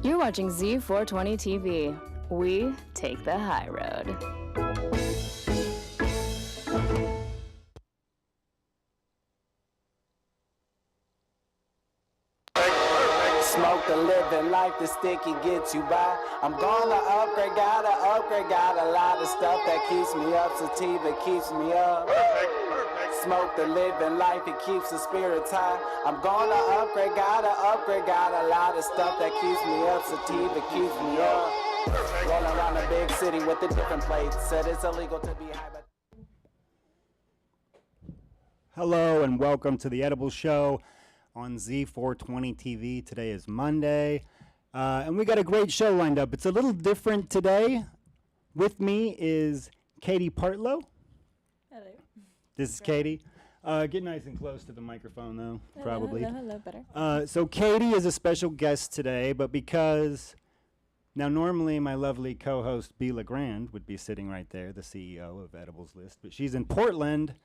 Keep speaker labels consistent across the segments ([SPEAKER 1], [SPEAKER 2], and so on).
[SPEAKER 1] You're watching Z420 TV. We take the high road.
[SPEAKER 2] Smoke the living life, the sticky gets you by. I'm gonna upgrade, got a lot of stuff that keeps me up, sativa keeps me up. Smoke the living life, it keeps the spirits high. I'm gonna upgrade, got a lot of stuff that keeps me up, sativa keeps me up. Rolling around the big city with the different plates, said it's illegal to be high, but
[SPEAKER 3] Hello and welcome to the Edible Show on Z420 TV. Today is Monday, and we got a great show lined up. It's a little different today. With me is Katie Partlow.
[SPEAKER 4] Hello.
[SPEAKER 3] This is Katie. Get nice and close to the microphone, though, probably.
[SPEAKER 4] Hello, better.
[SPEAKER 3] So Katie is a special guest today, but because now normally my lovely co-host B. LeGrand would be sitting right there, the CEO of Edibles List, but she's in Portland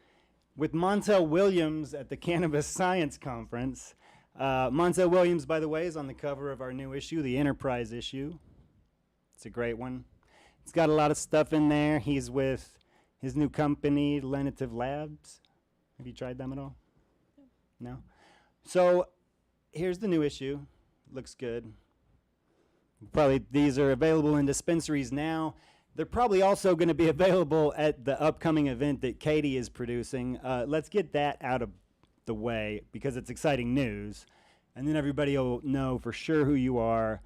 [SPEAKER 3] with Montel Williams at the Cannabis Science Conference. Montel Williams, by the way, is on the cover of our new issue, the Enterprise issue. It's a great one. It's got a lot of stuff in there. He's with his new company, Lenitive Labs. Have you tried them at all? No? So here's the new issue. Looks good. Probably these are available in dispensaries now. They're probably also going to be available at the upcoming event that Katie is producing. Let's get that out of the way because it's exciting news. And then everybody will know for sure who you are.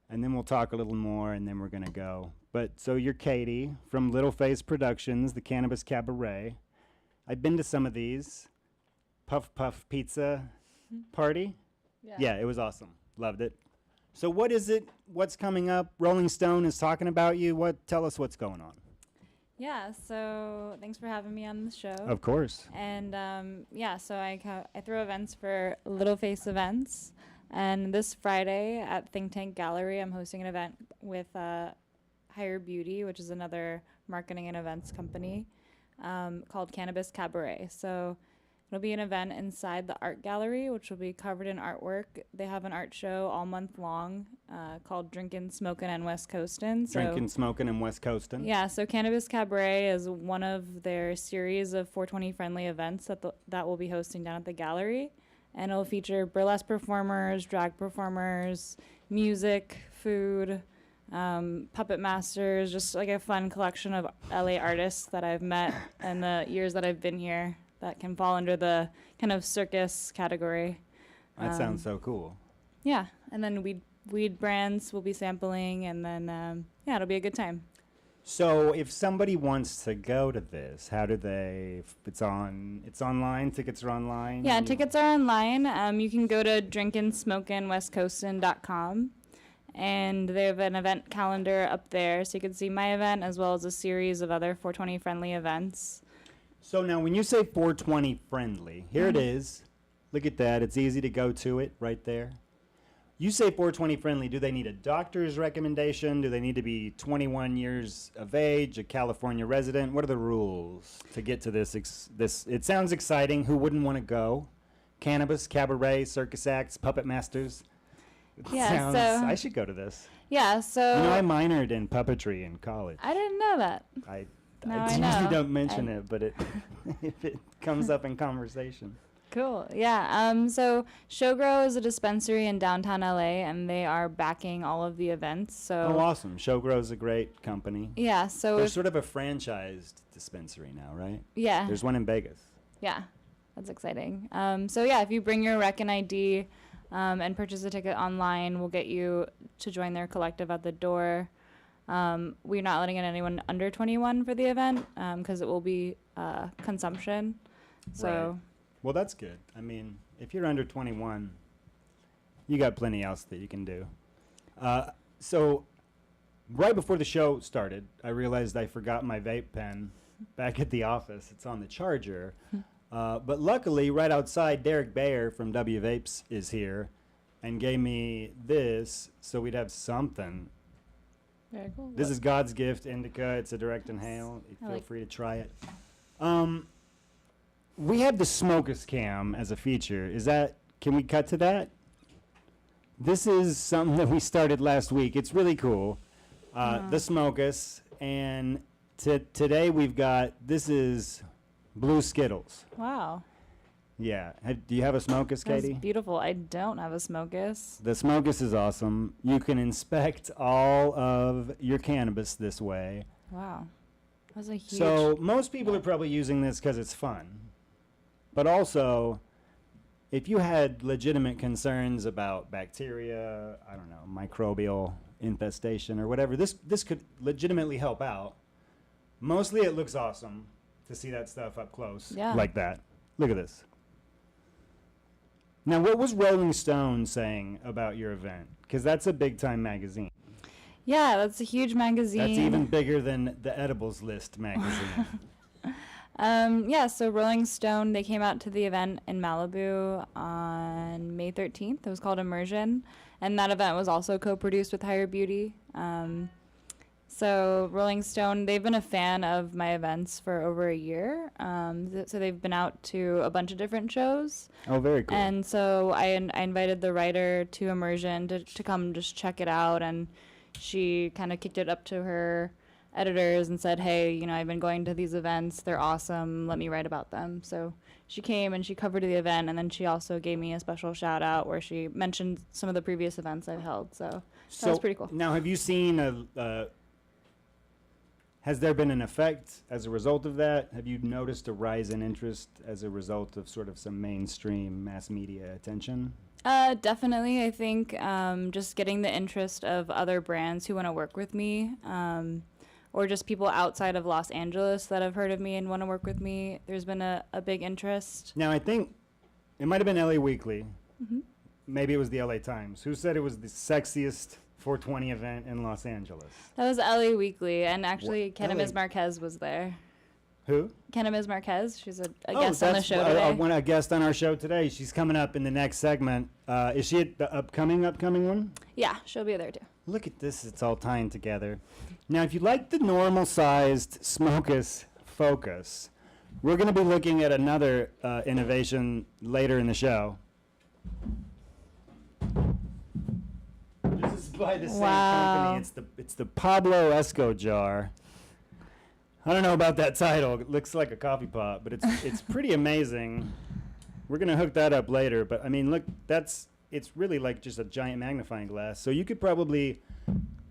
[SPEAKER 3] And then we'll talk a little more and then we're going to go. But so you're Katie from Little Face Productions, the Cannabis Cabaret. I've been to some of these. Puff Puff Pizza party. Yeah, it was awesome. Loved it. So what is it? What's coming up? Rolling Stone is talking about you. Tell us what's going on.
[SPEAKER 4] Yeah, so thanks for having me on the show.
[SPEAKER 3] Of course.
[SPEAKER 4] And so I throw events for Little Face Events. And this Friday at Think Tank Gallery, I'm hosting an event with Higher Beauty, which is another marketing and events company, called Cannabis Cabaret. So it'll be an event inside the art gallery, which will be covered in artwork. They have an art show all month long called Drinkin', Smokin', and West Coastin'.
[SPEAKER 3] Drinkin', Smokin', and West Coastin'.
[SPEAKER 4] Yeah, so Cannabis Cabaret is one of their series of 420-friendly events that we'll be hosting down at the gallery. And it'll feature burlesque performers, drag performers, music, food, puppet masters, just like a fun collection of LA artists that I've met in the years that I've been here that can fall under the kind of circus category.
[SPEAKER 3] That sounds so cool.
[SPEAKER 4] Yeah, and then weed brands will be sampling, and then, it'll be a good time.
[SPEAKER 3] So if somebody wants to go to this, how do they, it's online, tickets are online?
[SPEAKER 4] Yeah, tickets are online. You can go to drinkinsmokinwestcoastin.com, and they have an event calendar up there, so you can see my event as well as a series of other 420-friendly events.
[SPEAKER 3] So now when you say 420 friendly, here it is. Look at that. It's easy to go to it right there. You say 420 friendly. Do they need a doctor's recommendation? Do they need to be 21 years of age, a California resident? What are the rules to get to this? It sounds exciting. Who wouldn't want to go? Cannabis, cabaret, circus acts, puppet masters. I should go to this.
[SPEAKER 4] Yeah, so...
[SPEAKER 3] You know, I minored in puppetry in college.
[SPEAKER 4] I didn't know that.
[SPEAKER 3] I
[SPEAKER 4] I
[SPEAKER 3] usually
[SPEAKER 4] know.
[SPEAKER 3] don't mention it, but if it comes up in conversation.
[SPEAKER 4] Cool. Yeah. So Showgrow is a dispensary in downtown LA, and they are backing all of the events. So.
[SPEAKER 3] Oh, awesome! Showgrow is a great company.
[SPEAKER 4] Yeah. So
[SPEAKER 3] they're sort of a franchised dispensary now, right?
[SPEAKER 4] Yeah.
[SPEAKER 3] There's one in Vegas.
[SPEAKER 4] Yeah, that's exciting. So yeah, if you bring your rec and ID and purchase a ticket online, we'll get you to join their collective at the door. We're not letting in anyone under 21 for the event because it will be consumption. So.
[SPEAKER 3] Right. Well, that's good. I mean, if you're under 21, you got plenty else that you can do. So right before the show started, I realized I forgot my vape pen back at the office. It's on the charger. But luckily, right outside, Derek Bayer from W Vapes is here and gave me this so we'd have something.
[SPEAKER 4] Very cool.
[SPEAKER 3] This is God's Gift Indica. It's a direct inhale. Feel free to try it. We have the Smokus Cam as a feature. Can we cut to that? This is something that we started last week. It's really cool. The Smokus. And today we've got, this is Blue Skittles.
[SPEAKER 4] Wow.
[SPEAKER 3] Yeah. Do you have a Smokus, Katie?
[SPEAKER 4] That's beautiful. I don't have a Smokus.
[SPEAKER 3] The Smokus is awesome. You can inspect all of your cannabis this way.
[SPEAKER 4] Wow. That was a huge...
[SPEAKER 3] So most people are probably using this because it's fun. But also, if you had legitimate concerns about bacteria, I don't know, microbial infestation or whatever, this could legitimately help out. Mostly it looks awesome to see that stuff up close like that. Look at this. Now, what was Rolling Stone saying about your event? Because that's a big-time magazine.
[SPEAKER 4] Yeah, that's a huge magazine.
[SPEAKER 3] That's even bigger than the Edibles List magazine.
[SPEAKER 4] Yeah, so Rolling Stone, they came out to the event in Malibu on May 13th. It was called Immersion, and that event was also co-produced with Higher Beauty. So Rolling Stone, they've been a fan of my events for over a year. So they've been out to a bunch of different shows.
[SPEAKER 3] Oh, very cool.
[SPEAKER 4] And so I invited the writer to Immersion to come just check it out, and she kind of kicked it up to her editors and said, hey, you know, I've been going to these events. They're awesome. Let me write about them. So she came and she covered the event, and then she also gave me a special shout out where she mentioned some of the previous events I've held. So that was pretty cool.
[SPEAKER 3] Now, have you seen has there been an effect as a result of that? Have you noticed a rise in interest as a result of sort of some mainstream mass media attention?
[SPEAKER 4] Definitely. I think just getting the interest of other brands who want to work with me, or just people outside of Los Angeles that have heard of me and want to work with me. There's been a big interest.
[SPEAKER 3] Now, I think it might have been LA Weekly. Mm-hmm. Maybe it was the LA Times. Who said it was the sexiest 420 event in Los Angeles?
[SPEAKER 4] That was LA Weekly, and actually Cannabis Marquez was there.
[SPEAKER 3] Who?
[SPEAKER 4] Cannabis Marquez. She's a guest on the show today.
[SPEAKER 3] A guest on our show today. She's coming up in the next segment. Is she at the upcoming one?
[SPEAKER 4] Yeah, she'll be there too.
[SPEAKER 3] Look at this. It's all tying together. Now, if you like the normal-sized Smokus Focus, we're going to be looking at another innovation later in the show. This is by the same company. It's the Pablo Esco jar. I don't know about that title. It looks like a coffee pot, but it's pretty amazing. We're going to hook that up later, but I mean, look, it's really like just a giant magnifying glass. So you could probably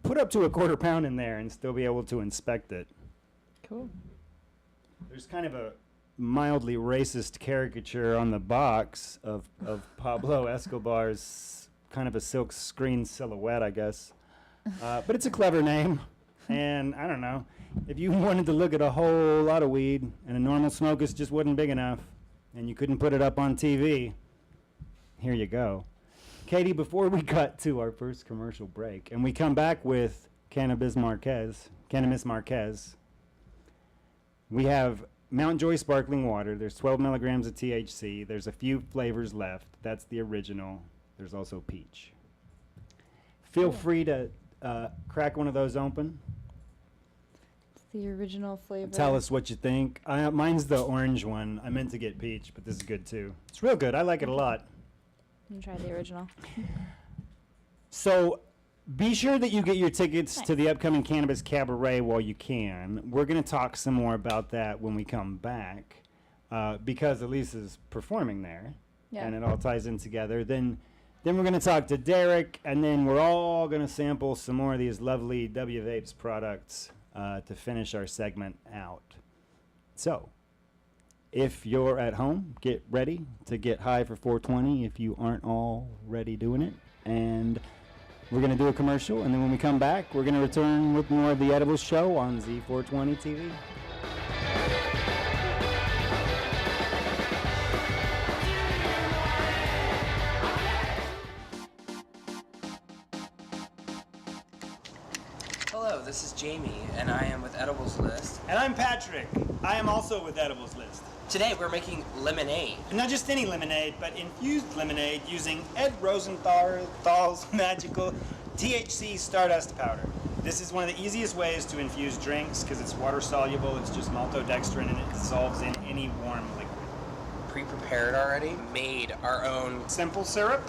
[SPEAKER 3] put up to a quarter pound in there and still be able to inspect it.
[SPEAKER 4] Cool.
[SPEAKER 3] There's kind of a mildly racist caricature on the box of Pablo Escobar's kind of a silk screen silhouette, I guess. But it's a clever name. And I don't know, if you wanted to look at a whole lot of weed and a normal Smokus just wasn't big enough and you couldn't put it up on TV, here you go. Katie, before we cut to our first commercial break and we come back with Cannabis Marquez, we have Mount Joy sparkling water. There's 12 milligrams of THC. There's a few flavors left. That's the original. There's also peach. Feel free to crack one of those open.
[SPEAKER 4] It's the original flavor.
[SPEAKER 3] Tell us what you think. Mine's the orange one. I meant to get peach, but this is good too. It's real good. I like it a lot.
[SPEAKER 4] You can try the original.
[SPEAKER 3] So be sure that you get your tickets to the upcoming Cannabis Cabaret while you can. We're going to talk some more about that when we come back because ELISA's performing there, and it all ties in together. Then we're going to talk to Derek, and then we're all going to sample some more of these lovely Vapes products to finish our segment out. So if you're at home, get ready to get high for 420 if you aren't already doing it. And we're going to do a commercial, and then when we come back, we're going to return with more of the Edibles Show on Z420 TV.
[SPEAKER 5] Hello, this is Jamie, and I am with Edibles List.
[SPEAKER 3] And I'm Patrick. I am also with Edibles List.
[SPEAKER 5] Today we're making lemonade.
[SPEAKER 3] And not just any lemonade, but infused lemonade using Ed Rosenthal's magical THC Stardust powder. This is one of the easiest ways to infuse drinks because it's water soluble, it's just maltodextrin, and it dissolves in any warm liquid.
[SPEAKER 5] pre-prepared already, made our own,
[SPEAKER 3] Simple syrup,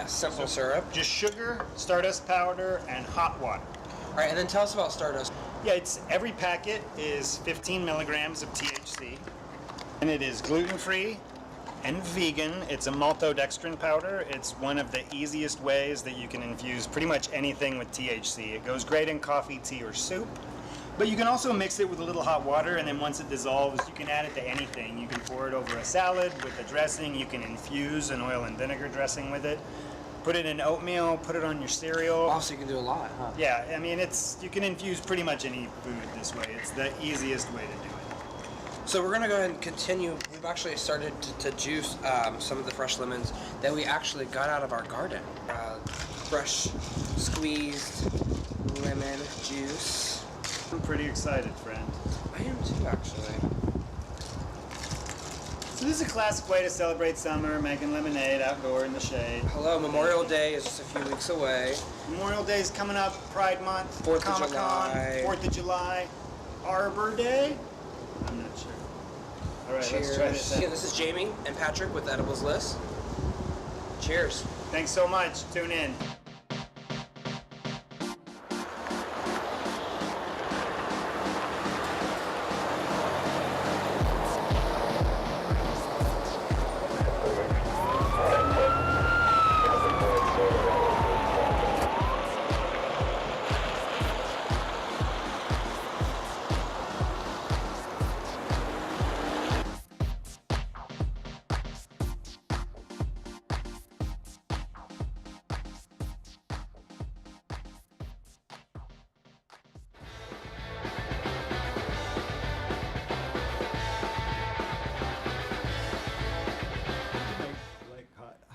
[SPEAKER 5] simple syrup.
[SPEAKER 3] just sugar, stardust powder, and hot water.
[SPEAKER 5] All right, and then tell us about Stardust.
[SPEAKER 3] Yeah, every packet is 15 milligrams of THC, and it is gluten-free and vegan. It's a maltodextrin powder. It's one of the easiest ways that you can infuse pretty much anything with THC. It goes great in coffee, tea, or soup. But you can also mix it with a little hot water, and then once it dissolves, you can add it to anything. You can pour it over a salad with a dressing. You can infuse an oil and vinegar dressing with it. Put it in oatmeal, put it on your cereal.
[SPEAKER 5] Also, you can do a lot, huh?
[SPEAKER 3] Yeah, I mean, you can infuse pretty much any food this way. It's the easiest way to do it.
[SPEAKER 5] So we're gonna go ahead and continue. We've actually started to juice some of the fresh lemons that we actually got out of our garden. Fresh squeezed lemon juice.
[SPEAKER 3] I'm pretty excited, friend.
[SPEAKER 5] I am too, actually.
[SPEAKER 3] So this is a classic way to celebrate summer, making lemonade outdoor in the shade.
[SPEAKER 5] Hello, Memorial Day is just a few weeks away.
[SPEAKER 3] Memorial Day is coming up, Pride Month,
[SPEAKER 5] 4th of
[SPEAKER 3] Comic-Con,
[SPEAKER 5] July.
[SPEAKER 3] 4th of July, Arbor Day? I'm not sure. All right, let's try this out.
[SPEAKER 5] Yeah, this is Jamie and Patrick with Edibles List. Cheers.
[SPEAKER 3] Thanks so much. Tune in.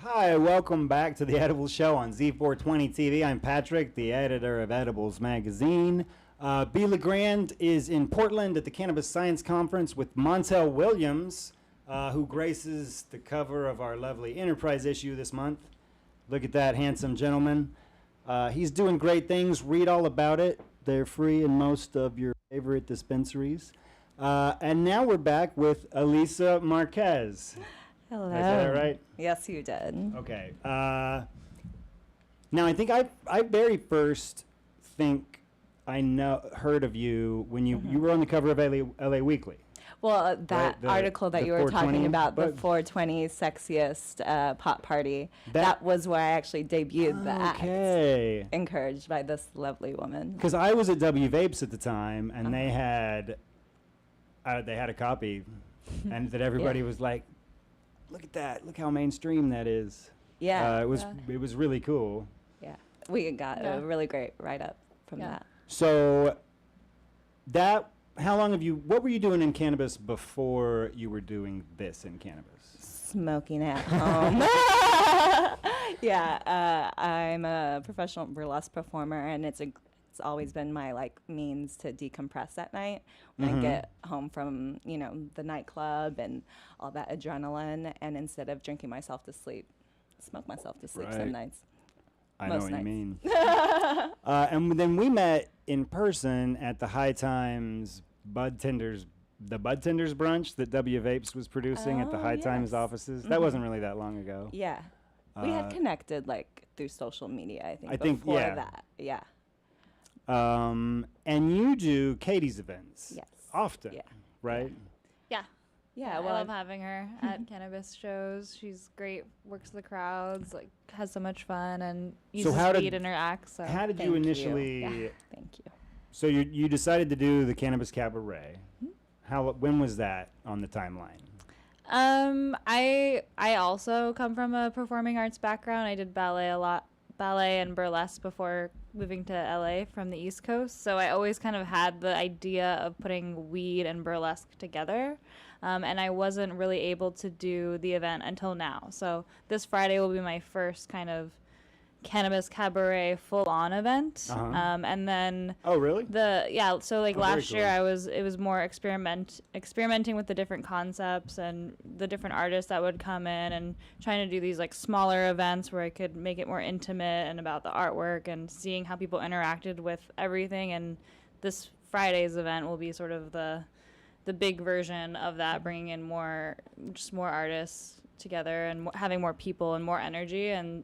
[SPEAKER 3] Hi, welcome back to the Edibles Show on Z420 TV. I'm Patrick, the editor of Edibles Magazine. B. LeGrand is in Portland at the Cannabis Science Conference with Montel Williams, who graces the cover of our lovely Enterprise issue this month. Look at that handsome gentleman. He's doing great things. Read all about it. They're free in most of your favorite dispensaries. And now we're back with ELISA Marquez.
[SPEAKER 6] Hello.
[SPEAKER 3] Did I say that right?
[SPEAKER 6] Yes, you did.
[SPEAKER 3] Okay. Now, I think I very first think I heard of you when you were on the cover of LA Weekly.
[SPEAKER 6] Well, that
[SPEAKER 3] Right,
[SPEAKER 6] article that
[SPEAKER 3] the
[SPEAKER 6] you were talking
[SPEAKER 3] 420,
[SPEAKER 6] about, the
[SPEAKER 3] but-
[SPEAKER 6] 420 sexiest pot party, that was where I actually debuted the act,
[SPEAKER 3] Okay.
[SPEAKER 6] encouraged by this lovely woman.
[SPEAKER 3] Because I was at W Vapes at the time, and they had a copy, and that everybody was like, "Look at that! Look how mainstream that is."
[SPEAKER 6] Yeah.
[SPEAKER 3] It was really cool.
[SPEAKER 6] Yeah. We got a really great write-up from that.
[SPEAKER 3] So how long what were you doing in cannabis before you were doing this in cannabis?
[SPEAKER 6] Smoking at home. Yeah, I'm a professional burlesque performer, and it's always been my means to decompress at night when I get home from the nightclub and all that adrenaline, and instead of drinking myself to sleep, smoke myself to sleep some nights.
[SPEAKER 3] I know
[SPEAKER 6] Most
[SPEAKER 3] what
[SPEAKER 6] nights.
[SPEAKER 3] you mean. And then we met in person at the High Times the Bud Tenders brunch that W Vapes was producing at the High Times
[SPEAKER 6] yes.
[SPEAKER 3] offices. That wasn't really that long ago.
[SPEAKER 6] Yeah, we had connected through social media. I think
[SPEAKER 3] yeah.
[SPEAKER 6] before that. Yeah.
[SPEAKER 3] And you do Katie's events.
[SPEAKER 6] Yes.
[SPEAKER 3] Often,
[SPEAKER 6] Yeah.
[SPEAKER 3] right?
[SPEAKER 4] Yeah.
[SPEAKER 6] Yeah.
[SPEAKER 4] I
[SPEAKER 6] Well,
[SPEAKER 4] love having her at cannabis shows. She's great, works the crowds, has so much fun, and uses weed in her act. So
[SPEAKER 3] How did you
[SPEAKER 6] Thank you.
[SPEAKER 3] initially?
[SPEAKER 6] Yeah. Thank you.
[SPEAKER 3] So you decided to do the Cannabis Cabaret. When was that on the timeline?
[SPEAKER 4] I also come from a performing arts background. I did ballet and burlesque before moving to LA from the East Coast. So I always kind of had the idea of putting weed and burlesque together. And I wasn't really able to do the event until now. So this Friday will be my first kind of Cannabis Cabaret full-on event. And then
[SPEAKER 3] Oh, really?
[SPEAKER 4] so
[SPEAKER 3] very
[SPEAKER 4] last year
[SPEAKER 3] cool.
[SPEAKER 4] it was more experimenting with the different concepts and the different artists that would come in, and trying to do these smaller events where I could make it more intimate and about the artwork and seeing how people interacted with everything. And this Friday's event will be sort of the the big version of that, bringing in more artists together and having more people and more energy, and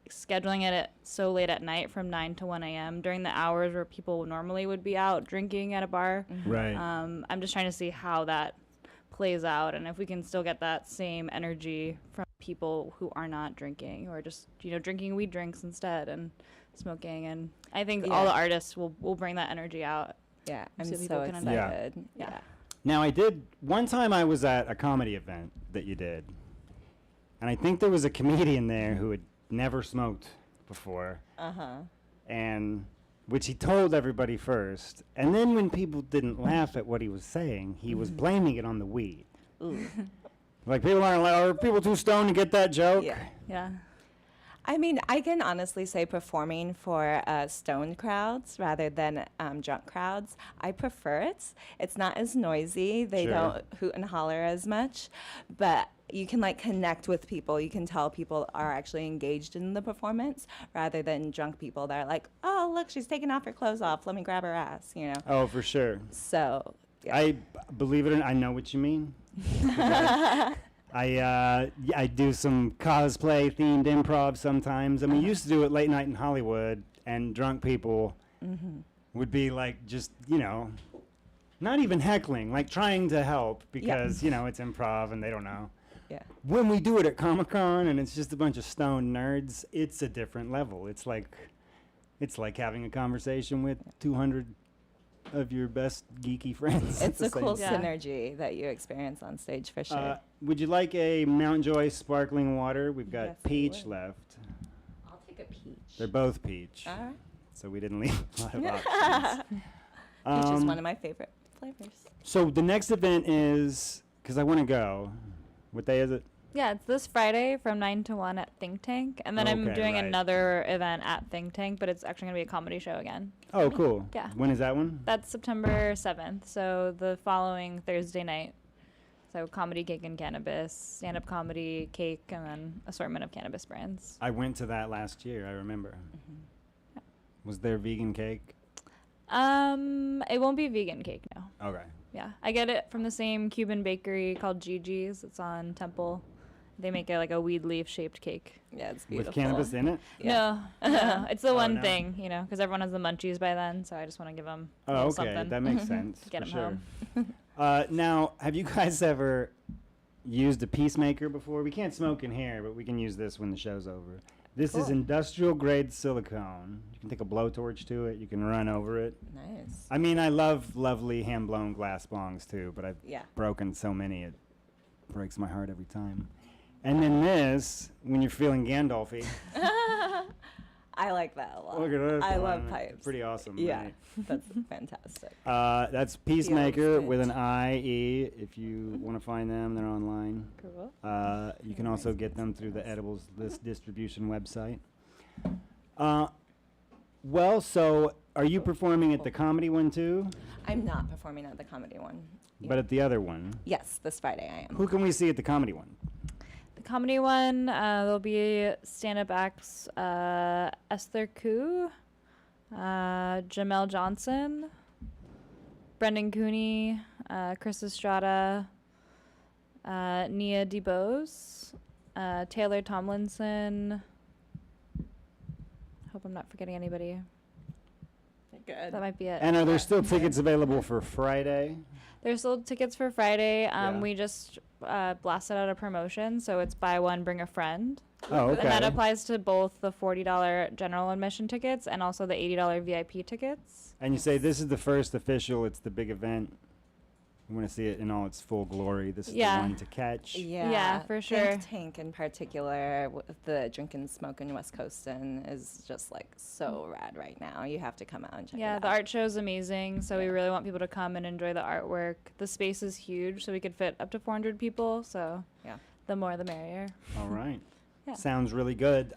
[SPEAKER 4] scheduling it at so late at night from 9 to 1 a.m. during the hours where people normally would be out drinking at a bar.
[SPEAKER 3] Right.
[SPEAKER 4] I'm just trying to see how that plays out, and if we can still get that same energy from people who are not drinking, or just drinking weed drinks instead and smoking. And I think all the artists will bring that energy out.
[SPEAKER 6] Yeah, I'm
[SPEAKER 4] So
[SPEAKER 6] so
[SPEAKER 4] people can
[SPEAKER 6] excited.
[SPEAKER 4] Yeah.
[SPEAKER 3] Now, one time I was at a comedy event that you did, and I think there was a comedian there who had never smoked before. And which he told everybody first. And then when people didn't laugh at what he was saying, he was blaming it on the weed. Like, are people too stoned to get that joke?
[SPEAKER 4] Yeah.
[SPEAKER 6] I mean, I can honestly say performing for stoned crowds rather than drunk crowds, I prefer it. It's not as noisy. They
[SPEAKER 3] Sure.
[SPEAKER 6] don't hoot and holler as much, but you can like connect with people. You can tell people are actually engaged in the performance rather than drunk people that are like, oh, look, she's taking off her clothes off. Let me grab her ass,
[SPEAKER 3] Oh, for sure.
[SPEAKER 6] So, yeah.
[SPEAKER 3] I believe it or not, I know what you mean. I do some cosplay themed improv sometimes. I mean, used to do it late night in Hollywood, and drunk people would be like, just, not even heckling, like trying to help because, it's improv and they don't know.
[SPEAKER 6] Yeah.
[SPEAKER 3] When we do it at Comic-Con and it's just a bunch of stoned nerds, it's a different level. It's like having a conversation with 200 of your best geeky friends.
[SPEAKER 6] It's a cool
[SPEAKER 4] time.
[SPEAKER 6] synergy that you experience on stage for sure.
[SPEAKER 3] Would you like a Mount Joy sparkling water? We've got
[SPEAKER 6] Yes, I
[SPEAKER 3] peach
[SPEAKER 6] would.
[SPEAKER 3] left.
[SPEAKER 6] I'll take a peach.
[SPEAKER 3] They're both peach,
[SPEAKER 6] All right.
[SPEAKER 3] so we didn't leave a lot of options.
[SPEAKER 6] Peach is one of my favorite flavors.
[SPEAKER 3] So the next event is, because I want to go. What day is it?
[SPEAKER 4] Yeah, it's this Friday from 9 to 1 at Think Tank. And then I'm
[SPEAKER 3] Okay,
[SPEAKER 4] doing
[SPEAKER 3] right.
[SPEAKER 4] another event at Think Tank, but it's actually going to be a comedy show again.
[SPEAKER 3] Oh, cool.
[SPEAKER 4] Yeah.
[SPEAKER 3] When is that one?
[SPEAKER 4] That's September 7th, so the following Thursday night. So comedy, cake, and cannabis, stand-up comedy, cake, and then assortment of cannabis brands.
[SPEAKER 3] I went to that last year, I remember. Was there vegan cake?
[SPEAKER 4] It won't be vegan cake, no.
[SPEAKER 3] Okay.
[SPEAKER 4] Yeah, I get it from the same Cuban bakery called Gigi's. It's on Temple. They make it like a weed leaf shaped cake.
[SPEAKER 6] Yeah, it's beautiful.
[SPEAKER 3] With cannabis in it?
[SPEAKER 4] No, no, it's the one
[SPEAKER 3] no.
[SPEAKER 4] thing, because everyone has the munchies by then. So I just want to give them a
[SPEAKER 3] Oh,
[SPEAKER 4] little
[SPEAKER 3] okay.
[SPEAKER 4] something.
[SPEAKER 3] That makes sense.
[SPEAKER 4] Get
[SPEAKER 3] for
[SPEAKER 4] 'em
[SPEAKER 3] sure. Now, have you guys ever used a peacemaker before? We can't smoke in here, but we can use this when the show's over. This is
[SPEAKER 6] Cool.
[SPEAKER 3] industrial grade silicone. You can take a blowtorch to it. You can run over it.
[SPEAKER 6] Nice.
[SPEAKER 3] I mean, I love lovely hand-blown glass bongs too, but I've
[SPEAKER 6] Yeah.
[SPEAKER 3] broken so many it breaks my heart every time. And then this, when you're feeling Gandalfy.
[SPEAKER 6] I like that a lot.
[SPEAKER 3] Look at this.
[SPEAKER 6] I
[SPEAKER 3] one.
[SPEAKER 6] love
[SPEAKER 3] It's
[SPEAKER 6] pipes.
[SPEAKER 3] pretty awesome.
[SPEAKER 6] Yeah,
[SPEAKER 3] right?
[SPEAKER 6] that's fantastic.
[SPEAKER 3] That's Peacemaker with an
[SPEAKER 6] good.
[SPEAKER 3] IE. If you want to find them, they're online.
[SPEAKER 4] Cool.
[SPEAKER 3] You can also get them through the Edibles List distribution website. Well, so are you performing at the comedy one too?
[SPEAKER 6] I'm not performing at the comedy one.
[SPEAKER 3] But at the other one?
[SPEAKER 6] Yes, this Friday I am.
[SPEAKER 3] Who can we see at the comedy one?
[SPEAKER 4] The comedy one, there'll be stand-up acts, Esther Koo, Jamel Johnson, Brendan Cooney, Chris Estrada, Nia DeBose, Taylor Tomlinson. Hope I'm not forgetting anybody.
[SPEAKER 6] Good.
[SPEAKER 4] That might be it.
[SPEAKER 3] And are there still tickets available for Friday?
[SPEAKER 4] There's still tickets for Friday.
[SPEAKER 3] Yeah.
[SPEAKER 4] We just blasted out a promotion, so it's buy one, bring a friend.
[SPEAKER 3] Oh, okay.
[SPEAKER 4] And that applies to both the $40 general admission tickets and also the $80 VIP tickets.
[SPEAKER 3] And you say this is the first official, it's the big event. We want to see it in all its full glory. This is
[SPEAKER 4] Yeah.
[SPEAKER 3] the one to catch.
[SPEAKER 4] Yeah, for sure.
[SPEAKER 6] Think Tank in particular, with the Drink and Smoke in West Coastin is just like so rad right now. You have to come out and check
[SPEAKER 4] Yeah,
[SPEAKER 6] it
[SPEAKER 4] the
[SPEAKER 6] out.
[SPEAKER 4] art show's amazing, so we really want people to come and enjoy the artwork. The space is huge, so we could fit up to 400 people, so
[SPEAKER 6] Yeah.
[SPEAKER 4] the more the merrier.
[SPEAKER 3] All right.
[SPEAKER 4] Yeah.
[SPEAKER 3] Sounds really good.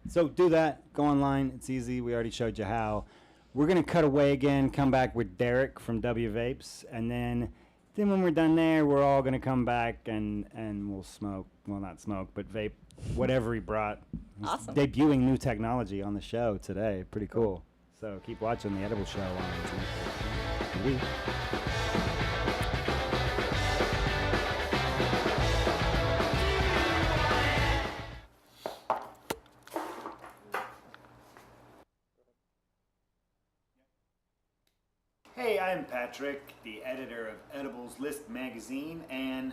[SPEAKER 3] So do that. Go online. It's easy. We already showed you how. We're going to cut away again, come back with Derek from W Vapes, and then when we're done there, we're all going to come back and we'll smoke. Well, not smoke, but vape whatever he brought. He's
[SPEAKER 6] Awesome.
[SPEAKER 3] debuting new technology on the show today. Pretty cool. So keep watching the Edible Show on TV. I'm Patrick, the editor of Edibles List magazine, and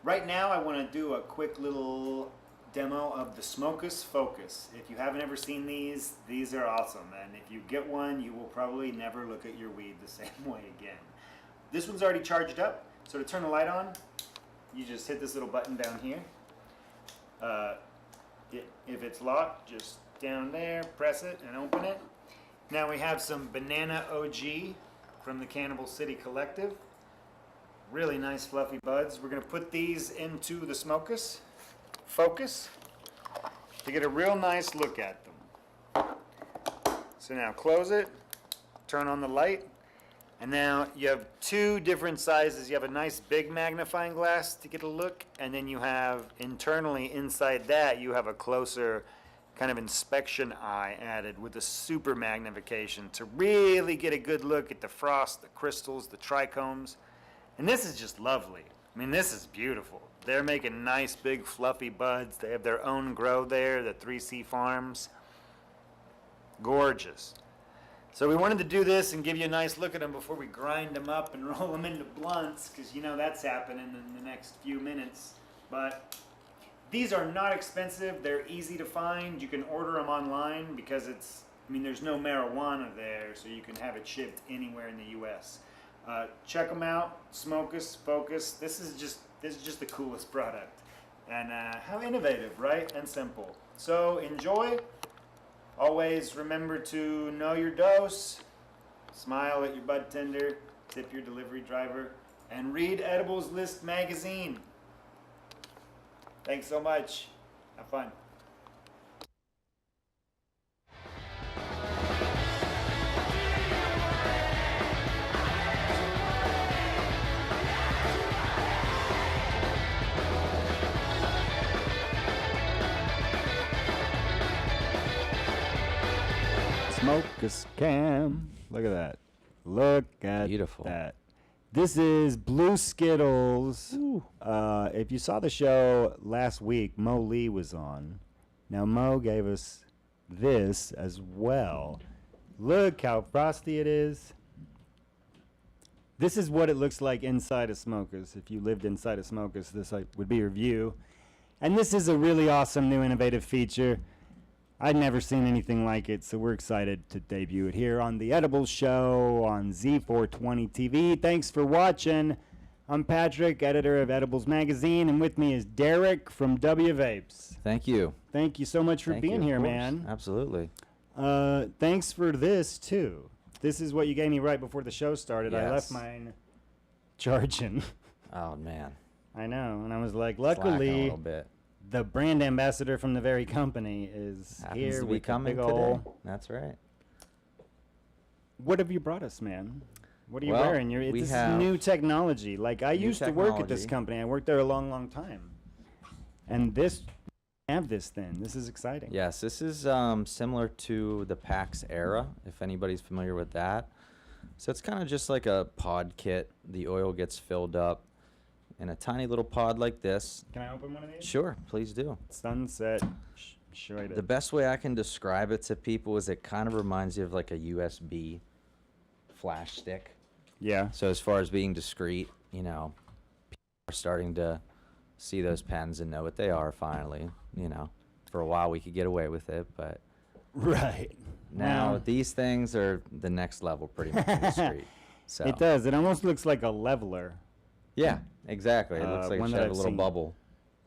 [SPEAKER 3] right now I want to do a quick little demo of the Smokus Focus. If you haven't ever seen these are awesome, and if you get one, you will probably never look at your weed the same way again. This one's already charged up, so to turn the light on, you just hit this little button down here. If it's locked, just down there, press it and open it. Now we have some Banana OG from the Cannibal City Collective. Really nice fluffy buds. We're gonna put these into the Smokus Focus to get a real nice look at them. So now close it, turn on the light, and now you have two different sizes. You have a nice big magnifying glass to get a look, and then you have internally inside that you have a closer kind of inspection eye added with a super magnification to really get a good look at the frost, the crystals, the trichomes. And this is just lovely. I mean, this is beautiful. They're making nice big fluffy buds. They have their own grow there, the 3C Farms. Gorgeous. So we wanted to do this and give you a nice look at them before we grind them up and roll them into blunts, because you know that's happening in the next few minutes. But these are not expensive. They're easy to find. You can order them online because there's no marijuana there, so you can have it shipped anywhere in the U.S. Check them out. Smokus Focus. This is just the coolest product. And how innovative, right? And simple. So enjoy. Always remember to know your dose, smile at your bud tender, tip your delivery driver, and read Edibles List magazine. Thanks so much. Have fun. Smokus Cam. Look at that. Look at
[SPEAKER 7] Beautiful.
[SPEAKER 3] that. This is Blue Skittles. If you saw the show last week, Mo Lee was on. Now Mo gave us this as well. Look how frosty it is. This is what it looks like inside a Smokus. If you lived inside a Smokus, this would be your view. And this is a really awesome new innovative feature. I'd never seen anything like it, so we're excited to debut it here on The Edibles Show on Z420 TV. Thanks for watching. I'm Patrick, editor of Edibles Magazine, and with me is Derek from W Vapes.
[SPEAKER 7] Thank you.
[SPEAKER 3] Thank you so much for
[SPEAKER 7] Thank
[SPEAKER 3] being
[SPEAKER 7] you,
[SPEAKER 3] here,
[SPEAKER 7] of course.
[SPEAKER 3] man.
[SPEAKER 7] Absolutely.
[SPEAKER 3] Thanks for this, too. This is what you gave me right before the show started. I left
[SPEAKER 7] Yes.
[SPEAKER 3] mine charging.
[SPEAKER 7] Oh, man.
[SPEAKER 3] I know, and I was like,
[SPEAKER 7] Slacking a
[SPEAKER 3] luckily,
[SPEAKER 7] little bit.
[SPEAKER 3] the brand ambassador from the very company is
[SPEAKER 7] Happens
[SPEAKER 3] here
[SPEAKER 7] to be
[SPEAKER 3] with the
[SPEAKER 7] coming
[SPEAKER 3] big
[SPEAKER 7] today.
[SPEAKER 3] ol'.
[SPEAKER 7] That's right.
[SPEAKER 3] What have you brought us, man? What are you
[SPEAKER 7] Well,
[SPEAKER 3] wearing?
[SPEAKER 7] we
[SPEAKER 3] This is
[SPEAKER 7] have
[SPEAKER 3] new technology. Like, I
[SPEAKER 7] new
[SPEAKER 3] used to work at this
[SPEAKER 7] technology.
[SPEAKER 3] company. I worked there a long, long time. And have this then. This is exciting.
[SPEAKER 7] Yes, this is similar to the PAX Era, if anybody's familiar with that. So it's kind of just like a pod kit. The oil gets filled up in a tiny little pod like this.
[SPEAKER 3] Can I open one of these?
[SPEAKER 7] Sure, please do.
[SPEAKER 3] Sunset. Sure.
[SPEAKER 7] The best way I can describe it to people is it kind of reminds you of like a USB flash stick.
[SPEAKER 3] Yeah.
[SPEAKER 7] So as far as being discreet, people are starting to see those pens and know what they are finally. For a while we could get away with it, but
[SPEAKER 3] Right.
[SPEAKER 7] now
[SPEAKER 3] Wow.
[SPEAKER 7] these things are the next level pretty much in the street. So
[SPEAKER 3] It does. It almost looks like a leveler.
[SPEAKER 7] yeah, exactly. It looks like it
[SPEAKER 3] one
[SPEAKER 7] should
[SPEAKER 3] that
[SPEAKER 7] have a
[SPEAKER 3] I've
[SPEAKER 7] little
[SPEAKER 3] seen.
[SPEAKER 7] bubble.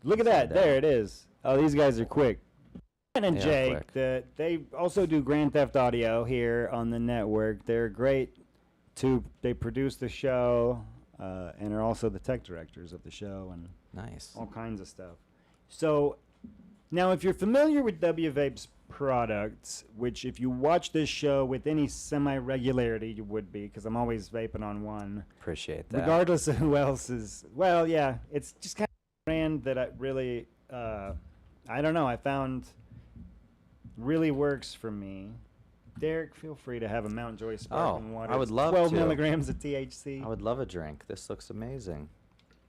[SPEAKER 3] Look at that.
[SPEAKER 7] Upside down.
[SPEAKER 3] There it is. Oh, these guys are quick. Ben and
[SPEAKER 7] They are
[SPEAKER 3] Jake,
[SPEAKER 7] quick.
[SPEAKER 3] they also do Grand Theft Audio here on the network. They're great they produce the show and are also the tech directors of the show and
[SPEAKER 7] Nice.
[SPEAKER 3] all kinds of stuff. So now if you're familiar with W Vape's products, which if you watch this show with any semi-regularity you would be, because I'm always vaping on one,
[SPEAKER 7] Appreciate that.
[SPEAKER 3] regardless of who else is, well, yeah, it's just kind of a brand that I really, I don't know, I found really works for me. Derek, feel free to have a Mount Joy sparkling water.
[SPEAKER 7] I would
[SPEAKER 3] It's
[SPEAKER 7] love
[SPEAKER 3] 12
[SPEAKER 7] to.
[SPEAKER 3] milligrams of THC.
[SPEAKER 7] I would love a drink. This looks amazing.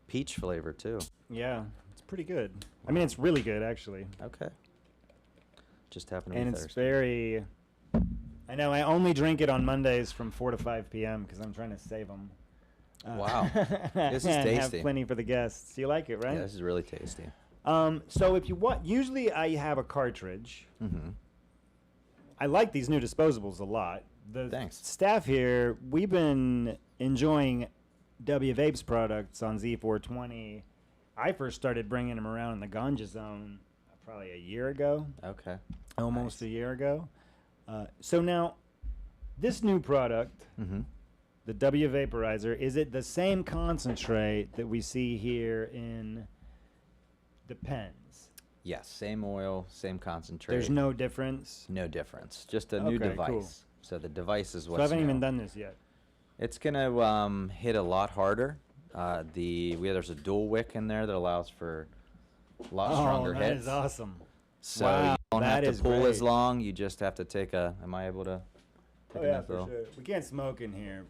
[SPEAKER 7] Peach flavor too.
[SPEAKER 3] Yeah, it's pretty good. I mean, it's really good, actually.
[SPEAKER 7] Okay. Just happened to be
[SPEAKER 3] And it's
[SPEAKER 7] thirsty.
[SPEAKER 3] very, I know. I only drink it on Mondays from 4 to 5 p.m. because I'm trying to save them.
[SPEAKER 7] Wow. This is
[SPEAKER 3] and
[SPEAKER 7] tasty.
[SPEAKER 3] have plenty for the guests. You like it, right?
[SPEAKER 7] Yeah, this is really tasty.
[SPEAKER 3] So if you want, usually I have a cartridge.
[SPEAKER 7] Mm-hmm.
[SPEAKER 3] I like these new disposables a lot. The
[SPEAKER 7] Thanks.
[SPEAKER 3] staff here, we've been enjoying W Vapes products on Z420. I first started bringing them around in the ganja zone probably a year ago,
[SPEAKER 7] Okay.
[SPEAKER 3] almost
[SPEAKER 7] Nice.
[SPEAKER 3] a year ago. So now, this new product,
[SPEAKER 7] Mm-hmm.
[SPEAKER 3] the W Vaporizer, is it the same concentrate that we see here in the pens?
[SPEAKER 7] Yes, same oil, same concentrate.
[SPEAKER 3] There's no difference?
[SPEAKER 7] No difference. Just a new
[SPEAKER 3] Okay,
[SPEAKER 7] device.
[SPEAKER 3] cool.
[SPEAKER 7] So the device is
[SPEAKER 3] So
[SPEAKER 7] what's
[SPEAKER 3] I haven't even
[SPEAKER 7] new.
[SPEAKER 3] done this yet.
[SPEAKER 7] It's gonna hit a lot harder. There's a dual wick in there that allows for a lot stronger
[SPEAKER 3] that
[SPEAKER 7] hits.
[SPEAKER 3] is awesome.
[SPEAKER 7] So
[SPEAKER 3] Wow,
[SPEAKER 7] you don't
[SPEAKER 3] that
[SPEAKER 7] have
[SPEAKER 3] is
[SPEAKER 7] to pull as
[SPEAKER 3] great.
[SPEAKER 7] long. You just have to take a. Am I able to? Take a nice little-
[SPEAKER 3] We can't smoke in here.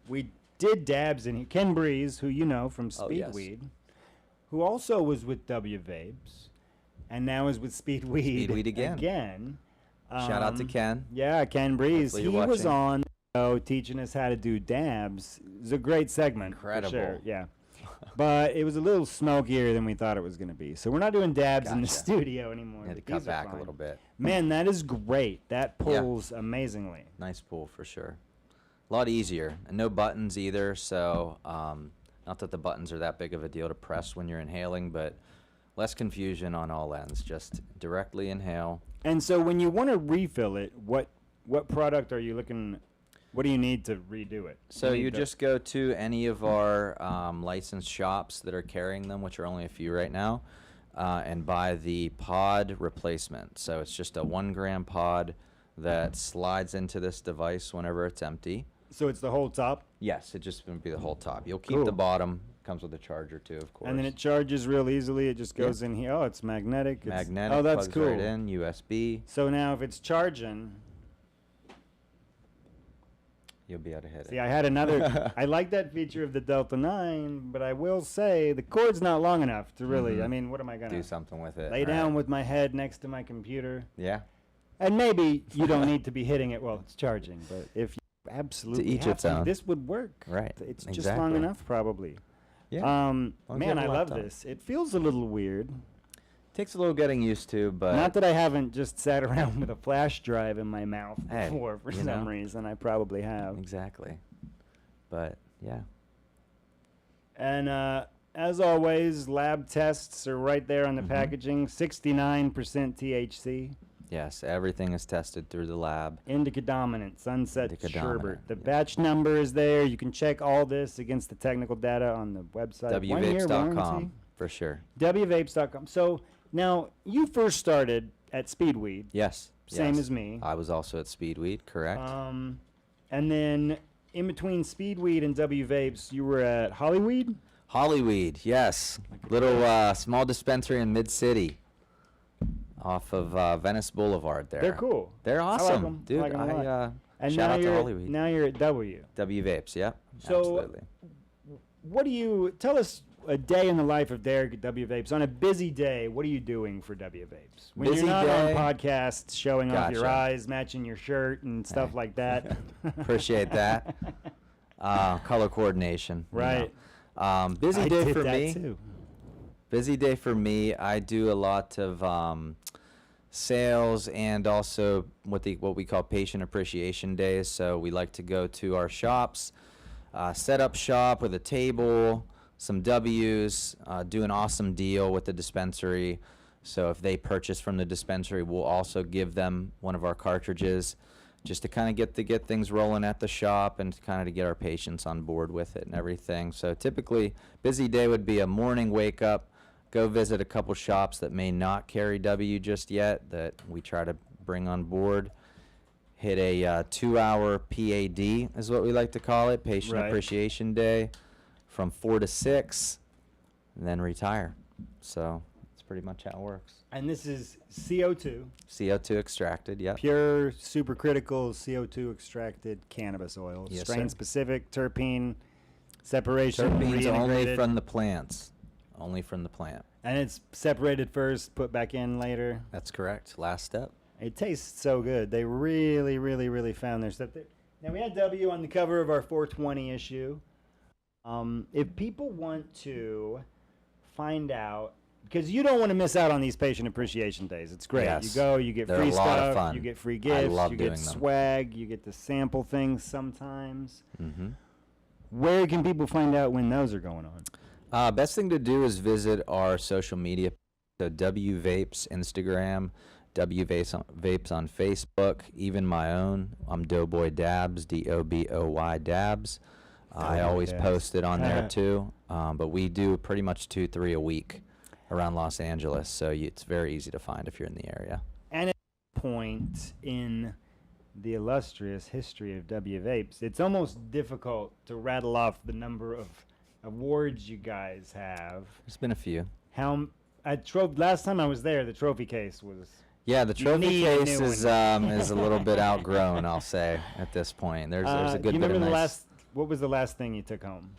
[SPEAKER 3] We did dabs in here. Ken Breeze, who you know from
[SPEAKER 7] Oh, yes.
[SPEAKER 3] Speedweed, who also was with W Vapes, and now is with Speedweed.
[SPEAKER 7] Speedweed again. Shout out to Ken.
[SPEAKER 3] Yeah, Ken Breeze.
[SPEAKER 7] Hopefully
[SPEAKER 3] He
[SPEAKER 7] you're
[SPEAKER 3] was
[SPEAKER 7] watching.
[SPEAKER 3] on the show teaching us how to do dabs. It was a great segment. For sure.
[SPEAKER 7] Incredible.
[SPEAKER 3] Yeah. But it was a little smokier than we thought it was going to be. So we're not doing dabs in the
[SPEAKER 7] Gotcha.
[SPEAKER 3] studio anymore.
[SPEAKER 7] You had to
[SPEAKER 3] but
[SPEAKER 7] cut
[SPEAKER 3] these are
[SPEAKER 7] back a
[SPEAKER 3] fine.
[SPEAKER 7] little bit.
[SPEAKER 3] Man, that is great. That pulls amazingly.
[SPEAKER 7] Nice pull for sure. A lot easier, and no buttons either. So not that the buttons are that big of a deal to press when you're inhaling, but less confusion on all ends. Just directly inhale.
[SPEAKER 3] And so when you want to refill it, what product are you looking? What do you need to redo it?
[SPEAKER 7] So
[SPEAKER 3] need
[SPEAKER 7] you
[SPEAKER 3] to-
[SPEAKER 7] just go to any of our licensed shops that are carrying them, which are only a few right now, and buy the pod replacement. So it's just a 1 gram pod that slides into this device whenever it's empty.
[SPEAKER 3] So it's the whole top,
[SPEAKER 7] Yes, it just would be the whole top. You'll keep
[SPEAKER 3] Cool.
[SPEAKER 7] the bottom. Comes with a charger too, of course.
[SPEAKER 3] and then it charges real easily. It just
[SPEAKER 7] Yeah.
[SPEAKER 3] goes in here. Oh, it's magnetic.
[SPEAKER 7] magnetic.
[SPEAKER 3] Oh, that's
[SPEAKER 7] plugs
[SPEAKER 3] cool.
[SPEAKER 7] right in. USB.
[SPEAKER 3] So now if it's charging,
[SPEAKER 7] You'll be able to hit
[SPEAKER 3] see,
[SPEAKER 7] it.
[SPEAKER 3] I had another. I like that feature of the Delta 9, but I will say the cord's not long enough to really.
[SPEAKER 7] Mhm.
[SPEAKER 3] I mean, what am I gonna
[SPEAKER 7] Do something with it.
[SPEAKER 3] lay
[SPEAKER 7] right.
[SPEAKER 3] down with my head next to my computer?
[SPEAKER 7] Yeah.
[SPEAKER 3] And maybe you don't need to be hitting it while it's charging, but if you absolutely
[SPEAKER 7] each
[SPEAKER 3] have
[SPEAKER 7] its
[SPEAKER 3] to,
[SPEAKER 7] own.
[SPEAKER 3] this would work.
[SPEAKER 7] Right.
[SPEAKER 3] It's just long
[SPEAKER 7] Exactly.
[SPEAKER 3] enough, probably.
[SPEAKER 7] Yeah. Long as you
[SPEAKER 3] Man,
[SPEAKER 7] have
[SPEAKER 3] I
[SPEAKER 7] a
[SPEAKER 3] love
[SPEAKER 7] laptop.
[SPEAKER 3] this. It feels a little weird.
[SPEAKER 7] Takes a little getting used to, but
[SPEAKER 3] Not that I haven't just sat around with a flash drive in my mouth
[SPEAKER 7] Hey,
[SPEAKER 3] before for
[SPEAKER 7] you
[SPEAKER 3] some
[SPEAKER 7] know.
[SPEAKER 3] reason. I probably have.
[SPEAKER 7] exactly. But yeah.
[SPEAKER 3] And as always, lab tests are right there on the
[SPEAKER 7] Mhm.
[SPEAKER 3] packaging. 69% THC.
[SPEAKER 7] Yes, everything is tested through the lab.
[SPEAKER 3] Indica dominant, Sunset
[SPEAKER 7] Indica
[SPEAKER 3] Sherbet.
[SPEAKER 7] dominant,
[SPEAKER 3] The
[SPEAKER 7] yeah. batch
[SPEAKER 3] batch number is there. You can check all this against the technical data on the website. 1 year warranty.
[SPEAKER 7] WVapes.com for sure.
[SPEAKER 3] WVapes.com. So now you first started at Speedweed,
[SPEAKER 7] Yes.
[SPEAKER 3] same
[SPEAKER 7] yes.
[SPEAKER 3] as me.
[SPEAKER 7] I was also at Speedweed, correct?
[SPEAKER 3] And then in between Speedweed and WVapes, you were at Hollyweed?
[SPEAKER 7] Hollyweed, yes. Little small dispensary in Mid City, off of Venice Boulevard. There.
[SPEAKER 3] They're cool.
[SPEAKER 7] They're
[SPEAKER 3] I like
[SPEAKER 7] awesome,
[SPEAKER 3] 'em. I
[SPEAKER 7] dude.
[SPEAKER 3] like 'em a lot. And
[SPEAKER 7] shout
[SPEAKER 3] now
[SPEAKER 7] out to
[SPEAKER 3] you're
[SPEAKER 7] Hollyweed.
[SPEAKER 3] now you're at W.
[SPEAKER 7] W Vapes, yep.
[SPEAKER 3] So,
[SPEAKER 7] absolutely.
[SPEAKER 3] What do you tell us a day in the life of Derek at W Vapes? On a busy day, what are you doing for W Vapes? When
[SPEAKER 7] Busy
[SPEAKER 3] you're not
[SPEAKER 7] day?
[SPEAKER 3] on podcasts showing off your
[SPEAKER 7] Gotcha.
[SPEAKER 3] eyes, matching your shirt and stuff
[SPEAKER 7] Hey.
[SPEAKER 3] like that.
[SPEAKER 7] Appreciate that. Color coordination. you know.
[SPEAKER 3] Right.
[SPEAKER 7] Busy
[SPEAKER 3] I
[SPEAKER 7] day
[SPEAKER 3] did
[SPEAKER 7] for
[SPEAKER 3] that
[SPEAKER 7] me.
[SPEAKER 3] too.
[SPEAKER 7] Busy day for me. I do a lot of sales and also what we call patient appreciation days. So we like to go to our shops, set up shop with a table, some W's, do an awesome deal with the dispensary. So if they purchase from the dispensary, we'll also give them one of our cartridges, just to kind of get things rolling at the shop and kind of to get our patients on board with it and everything. So typically, busy day would be a morning wake up, go visit a couple shops that may not carry W just yet that we try to bring on board. Hit a 2-hour PAD is what we like to call it, Patient
[SPEAKER 3] Right.
[SPEAKER 7] Appreciation Day, from 4 to 6, and then retire. So that's pretty much how it works.
[SPEAKER 3] And this is CO2,
[SPEAKER 7] CO2 extracted, yep.
[SPEAKER 3] pure supercritical CO2 extracted cannabis oil,
[SPEAKER 7] Yes,
[SPEAKER 3] strain
[SPEAKER 7] sir.
[SPEAKER 3] specific, terpene separation,
[SPEAKER 7] Terpenes only
[SPEAKER 3] reintegrated.
[SPEAKER 7] from the plants. Only from the plant.
[SPEAKER 3] And it's separated first, put back in later.
[SPEAKER 7] That's correct. Last step.
[SPEAKER 3] It tastes so good. They really, really, really found their stuff. Now, we had W on the cover of our 420 issue. If people want to find out, because you don't want to miss out on these patient appreciation days. It's great.
[SPEAKER 7] Yes.
[SPEAKER 3] You go, you get
[SPEAKER 7] They're
[SPEAKER 3] free
[SPEAKER 7] a lot of
[SPEAKER 3] stuff,
[SPEAKER 7] fun.
[SPEAKER 3] you get free
[SPEAKER 7] I
[SPEAKER 3] gifts,
[SPEAKER 7] love
[SPEAKER 3] you
[SPEAKER 7] doing
[SPEAKER 3] get
[SPEAKER 7] them.
[SPEAKER 3] swag, you get to sample things sometimes.
[SPEAKER 7] Mm-hmm.
[SPEAKER 3] Where can people find out when those are going on?
[SPEAKER 7] Best thing to do is visit our social media. So W Vapes Instagram, W Vapes on Facebook, even my own. I'm Doughboy Dabs, Doboy Dabs. I always
[SPEAKER 3] Dabs.
[SPEAKER 7] post it on there too. But we do pretty much 2-3 a week around Los Angeles, so it's very easy to find if you're in the area.
[SPEAKER 3] And at this point in the illustrious history of W Vapes, it's almost difficult to rattle off the number of awards you guys have.
[SPEAKER 7] There's been a few.
[SPEAKER 3] Last time I was there, the trophy case was.
[SPEAKER 7] Yeah, the trophy
[SPEAKER 3] need a
[SPEAKER 7] case
[SPEAKER 3] new
[SPEAKER 7] is
[SPEAKER 3] one.
[SPEAKER 7] is a little bit outgrown, I'll say, at this point. There's a good
[SPEAKER 3] you
[SPEAKER 7] bit
[SPEAKER 3] remember
[SPEAKER 7] of
[SPEAKER 3] the
[SPEAKER 7] nice.
[SPEAKER 3] what was the last thing you took home?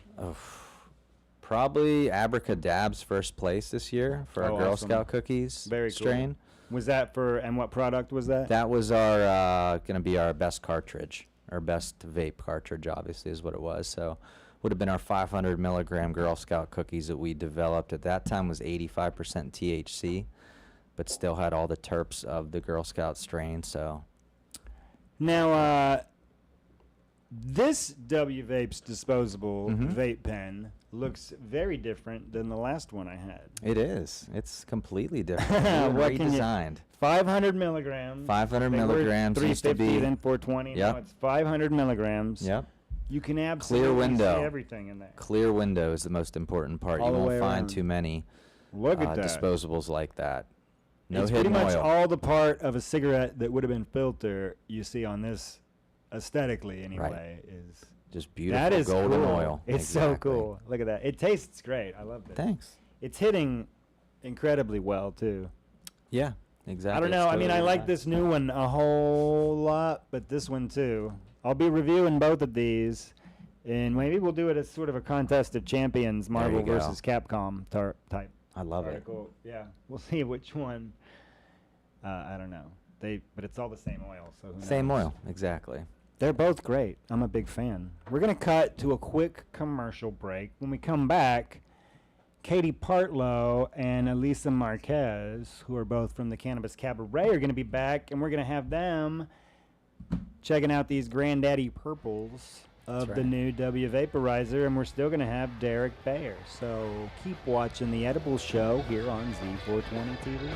[SPEAKER 7] Probably Abracadab's first place this year for our
[SPEAKER 3] Oh,
[SPEAKER 7] Girl
[SPEAKER 3] awesome.
[SPEAKER 7] Scout cookies
[SPEAKER 3] Very cool.
[SPEAKER 7] strain.
[SPEAKER 3] Was that and what product was that?
[SPEAKER 7] That was our going to be our best cartridge, our best vape cartridge, obviously, is what it was. So would have been our 500 milligram Girl Scout cookies that we developed at that time was 85% THC, but still had all the terps of the Girl Scout strain. So
[SPEAKER 3] Now, this W Vapes disposable vape pen looks very different than the last one I had.
[SPEAKER 7] it is. It's completely different.
[SPEAKER 3] What can you-
[SPEAKER 7] redesigned.
[SPEAKER 3] 500 milligrams.
[SPEAKER 7] 500
[SPEAKER 3] They were
[SPEAKER 7] milligrams used to
[SPEAKER 3] 350,
[SPEAKER 7] be.
[SPEAKER 3] then 420.
[SPEAKER 7] Yep.
[SPEAKER 3] Now it's 500 milligrams.
[SPEAKER 7] Yep.
[SPEAKER 3] You can absolutely
[SPEAKER 7] window.
[SPEAKER 3] see everything in there.
[SPEAKER 7] Clear window is the most important part.
[SPEAKER 3] All
[SPEAKER 7] You
[SPEAKER 3] the
[SPEAKER 7] won't
[SPEAKER 3] way
[SPEAKER 7] find
[SPEAKER 3] around.
[SPEAKER 7] too many
[SPEAKER 3] Look at that.
[SPEAKER 7] disposables like that. No
[SPEAKER 3] It's pretty
[SPEAKER 7] hidden
[SPEAKER 3] much
[SPEAKER 7] oil.
[SPEAKER 3] all the part of a cigarette that would have been filter you see on this, aesthetically anyway, is
[SPEAKER 7] Just beautiful
[SPEAKER 3] that is
[SPEAKER 7] golden
[SPEAKER 3] cool.
[SPEAKER 7] oil.
[SPEAKER 3] It's so
[SPEAKER 7] Exactly.
[SPEAKER 3] cool. Look at that. It tastes great. I love it.
[SPEAKER 7] Thanks.
[SPEAKER 3] It's hitting incredibly well too.
[SPEAKER 7] Yeah, exactly.
[SPEAKER 3] I don't
[SPEAKER 7] It's
[SPEAKER 3] know. I mean, I
[SPEAKER 7] totally
[SPEAKER 3] like
[SPEAKER 7] fine.
[SPEAKER 3] this new one a whole lot, but this one too. I'll be reviewing both of these, and maybe we'll do it as sort of a contest of champions, Marvel
[SPEAKER 7] you go.
[SPEAKER 3] versus Capcom type
[SPEAKER 7] I love it.
[SPEAKER 3] article. Yeah, we'll see which one. I don't know. But it's all the same oil, so who
[SPEAKER 7] Same
[SPEAKER 3] knows?
[SPEAKER 7] oil, exactly.
[SPEAKER 3] They're both great. I'm a big fan. We're going to cut to a quick commercial break. When we come back, Katie Partlow and ELISA Marquez, who are both from the Cannabis Cabaret, are going to be back, and we're going to have them checking out these Granddaddy Purples of the
[SPEAKER 7] right.
[SPEAKER 3] new W Vaporizer, and we're still going to have Derek Bayer. So keep watching the Edibles Show here on Z420 TV.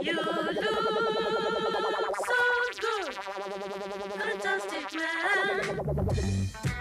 [SPEAKER 8] You look so good, fantastic man.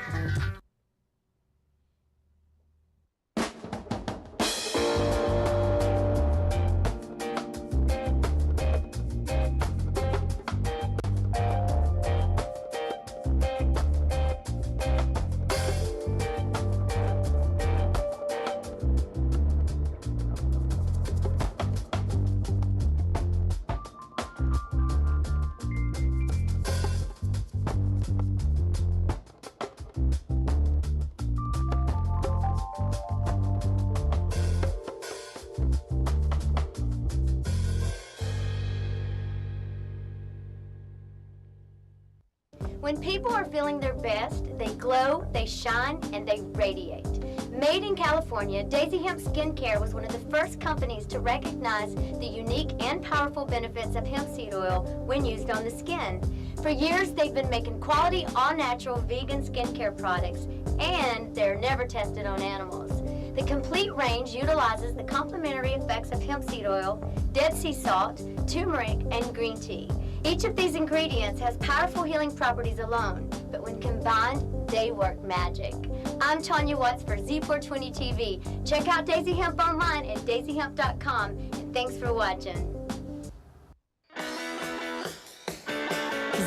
[SPEAKER 9] When people are feeling their best, they glow, they shine, and they radiate. Made in California, Daisy Hemp Skincare was one of the first companies to recognize the unique and powerful benefits of hemp seed oil when used on the skin. For years, they've been making quality, all-natural, vegan skincare products, and they're never tested on animals. The complete range utilizes the complementary effects of hemp seed oil, Dead Sea salt, turmeric, and green tea. Each of these ingredients has powerful healing properties alone, but when combined, they work magic. I'm Tanya Watts for Z420 TV. Check out Daisy Hemp online at daisyhemp.com, and thanks for watching.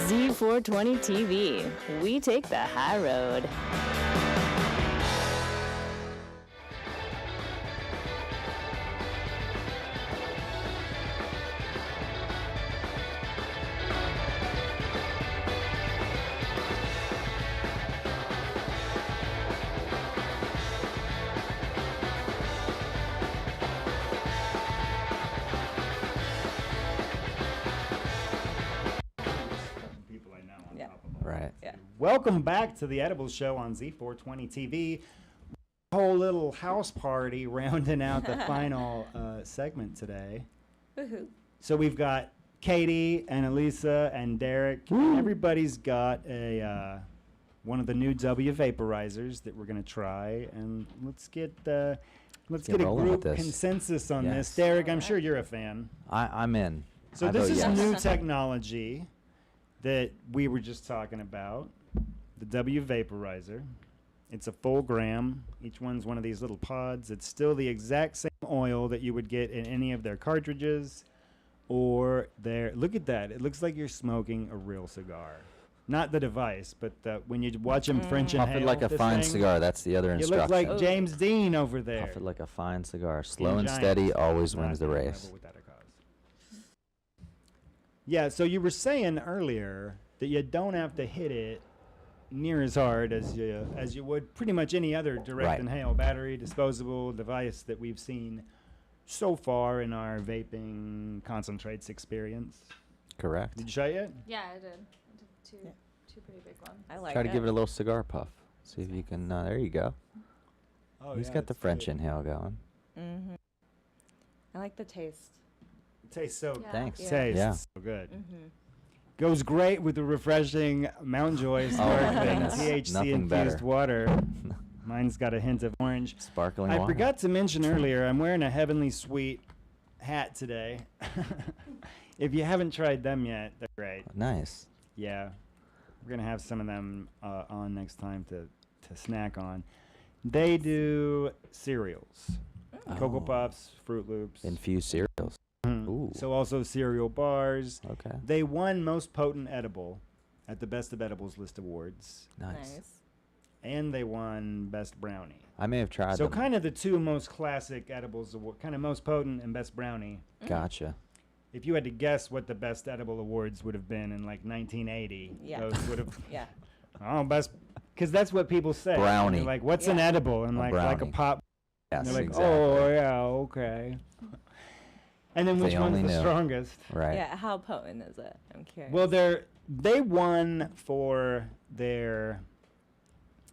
[SPEAKER 1] Z420 TV. We take the high road.
[SPEAKER 7] Right.
[SPEAKER 6] Yeah.
[SPEAKER 3] Welcome back to the Edibles Show on Z420 TV. Whole little house party rounding out the final segment today.
[SPEAKER 6] Woohoo.
[SPEAKER 3] So we've got Katie and Elisa and Derek. And everybody's got a one of the new W vaporizers that we're gonna try, and let's get a
[SPEAKER 7] rolling with
[SPEAKER 3] group
[SPEAKER 7] this.
[SPEAKER 3] consensus on this.
[SPEAKER 7] Yes.
[SPEAKER 3] Derek, I'm sure you're a fan.
[SPEAKER 7] I'm in.
[SPEAKER 3] So
[SPEAKER 7] I
[SPEAKER 3] this
[SPEAKER 7] vote
[SPEAKER 3] is
[SPEAKER 7] yes.
[SPEAKER 3] new technology that we were just talking about, the W vaporizer. It's a full gram. Each one's one of these little pods. It's still the exact same oil that you would get in any of their cartridges or their, look at that. It looks like you're smoking a real cigar. Not the device, but when you watch them French
[SPEAKER 7] Puff
[SPEAKER 3] inhale
[SPEAKER 7] it like a
[SPEAKER 3] this
[SPEAKER 7] fine
[SPEAKER 3] thing,
[SPEAKER 7] cigar. That's the other
[SPEAKER 3] you
[SPEAKER 7] instruction.
[SPEAKER 3] look like James Dean over there.
[SPEAKER 7] Puff it like a fine cigar. Slow
[SPEAKER 3] In
[SPEAKER 7] and
[SPEAKER 3] giant.
[SPEAKER 7] steady always
[SPEAKER 3] Not
[SPEAKER 7] wins the
[SPEAKER 3] being
[SPEAKER 7] race.
[SPEAKER 3] rebel without a cause. Yeah, so you were saying earlier that you don't have to hit it near as hard as you would pretty much any other direct
[SPEAKER 7] Right.
[SPEAKER 3] inhale battery disposable device that we've seen so far in our vaping concentrates experience.
[SPEAKER 7] Correct.
[SPEAKER 3] Did you try it?
[SPEAKER 4] Yeah, I did. I did two pretty big ones.
[SPEAKER 6] I like
[SPEAKER 7] Try
[SPEAKER 6] it.
[SPEAKER 7] to give it a little cigar puff. See if you can. There you go.
[SPEAKER 3] Oh,
[SPEAKER 7] He's
[SPEAKER 3] yeah,
[SPEAKER 7] got the
[SPEAKER 3] it's
[SPEAKER 7] French
[SPEAKER 3] good.
[SPEAKER 7] inhale going.
[SPEAKER 6] Mm-hmm. I like the taste.
[SPEAKER 3] It tastes so
[SPEAKER 4] Yeah.
[SPEAKER 7] Thanks.
[SPEAKER 6] Yeah.
[SPEAKER 3] tastes
[SPEAKER 7] Yeah.
[SPEAKER 3] so good.
[SPEAKER 6] Mm-hmm.
[SPEAKER 3] Goes great with the refreshing Mountain Joy sparkling
[SPEAKER 7] goodness.
[SPEAKER 3] THC
[SPEAKER 7] Nothing better.
[SPEAKER 3] infused water. Mine's got a hint of orange.
[SPEAKER 7] Sparkling
[SPEAKER 3] I
[SPEAKER 7] water.
[SPEAKER 3] forgot to mention earlier, I'm wearing a Heavenly Sweet hat today. If you haven't tried them yet, they're great.
[SPEAKER 7] Nice.
[SPEAKER 3] Yeah. We're going to have some of them on next time to snack on. They do cereals. Cocoa
[SPEAKER 7] Oh.
[SPEAKER 3] Puffs, Fruit Loops.
[SPEAKER 7] Infused cereals.
[SPEAKER 3] Mhm.
[SPEAKER 7] Ooh.
[SPEAKER 3] So also cereal bars.
[SPEAKER 7] Okay.
[SPEAKER 3] They won Most Potent Edible at the Best of Edibles List Awards.
[SPEAKER 7] Nice.
[SPEAKER 3] And they won Best Brownie.
[SPEAKER 7] I may have tried
[SPEAKER 3] So
[SPEAKER 7] them.
[SPEAKER 3] kind of the two most classic edibles award, kind of Most Potent and Best Brownie.
[SPEAKER 7] Gotcha.
[SPEAKER 3] If you had to guess what the Best Edible Awards would have been in like 1980,
[SPEAKER 6] Yeah.
[SPEAKER 3] those would have,
[SPEAKER 6] Yeah.
[SPEAKER 3] oh, best, because that's what people say.
[SPEAKER 7] Brownie.
[SPEAKER 3] They're like, what's an
[SPEAKER 6] Yeah.
[SPEAKER 3] edible? And
[SPEAKER 7] A
[SPEAKER 3] like a
[SPEAKER 7] brownie.
[SPEAKER 3] pop.
[SPEAKER 7] Yes,
[SPEAKER 3] And they're like,
[SPEAKER 7] exactly.
[SPEAKER 3] oh, yeah, okay. And then
[SPEAKER 7] They
[SPEAKER 3] which one's
[SPEAKER 7] only
[SPEAKER 3] the
[SPEAKER 7] knew.
[SPEAKER 3] strongest?
[SPEAKER 7] Right.
[SPEAKER 6] Yeah. How potent is it? I'm curious.
[SPEAKER 3] Well, they won for their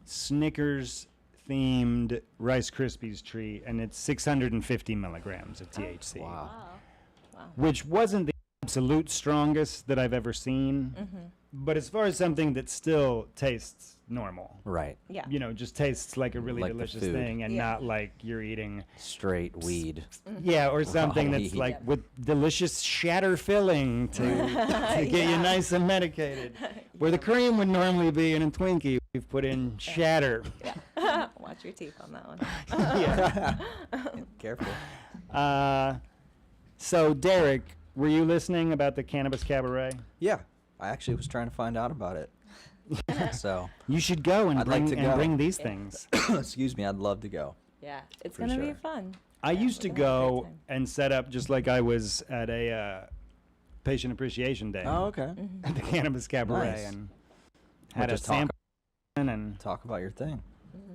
[SPEAKER 3] Snickers themed Rice Krispies treat, and it's 650 milligrams of THC,
[SPEAKER 7] Wow.
[SPEAKER 3] which wasn't the absolute strongest that I've ever seen.
[SPEAKER 6] Mm-hmm.
[SPEAKER 3] But as far as something that still tastes normal,
[SPEAKER 7] Right.
[SPEAKER 6] Yeah.
[SPEAKER 3] you know, just tastes like a really
[SPEAKER 7] Like the
[SPEAKER 3] delicious
[SPEAKER 7] food.
[SPEAKER 3] thing and
[SPEAKER 6] Yeah.
[SPEAKER 3] not like you're eating,
[SPEAKER 7] Straight weed.
[SPEAKER 3] yeah, or something that's
[SPEAKER 7] Right.
[SPEAKER 3] like with delicious shatter filling to get you
[SPEAKER 6] Yeah.
[SPEAKER 3] nice and medicated. Where the cream would normally be in a Twinkie, we've put in shatter.
[SPEAKER 6] Watch your teeth on that one.
[SPEAKER 3] Yeah.
[SPEAKER 7] Careful.
[SPEAKER 3] So Derek, were you listening about the Cannabis Cabaret?
[SPEAKER 10] Yeah, I actually was trying to find out about it. So,
[SPEAKER 3] You should go and
[SPEAKER 10] I'd like
[SPEAKER 3] bring
[SPEAKER 10] to go.
[SPEAKER 3] bring these things.
[SPEAKER 10] excuse me, I'd love to go.
[SPEAKER 6] Yeah. It's
[SPEAKER 10] For
[SPEAKER 6] gonna be
[SPEAKER 10] sure.
[SPEAKER 6] fun.
[SPEAKER 3] I
[SPEAKER 6] Yeah,
[SPEAKER 3] used to
[SPEAKER 6] we're gonna have a great
[SPEAKER 3] go
[SPEAKER 6] time.
[SPEAKER 3] and set up just like I was at a Patient Appreciation Day
[SPEAKER 10] Oh, okay.
[SPEAKER 3] at the Cannabis Cabaret
[SPEAKER 10] Nice.
[SPEAKER 3] and
[SPEAKER 10] We'll
[SPEAKER 3] had a
[SPEAKER 10] just talk-
[SPEAKER 3] sample and
[SPEAKER 10] Talk about your thing.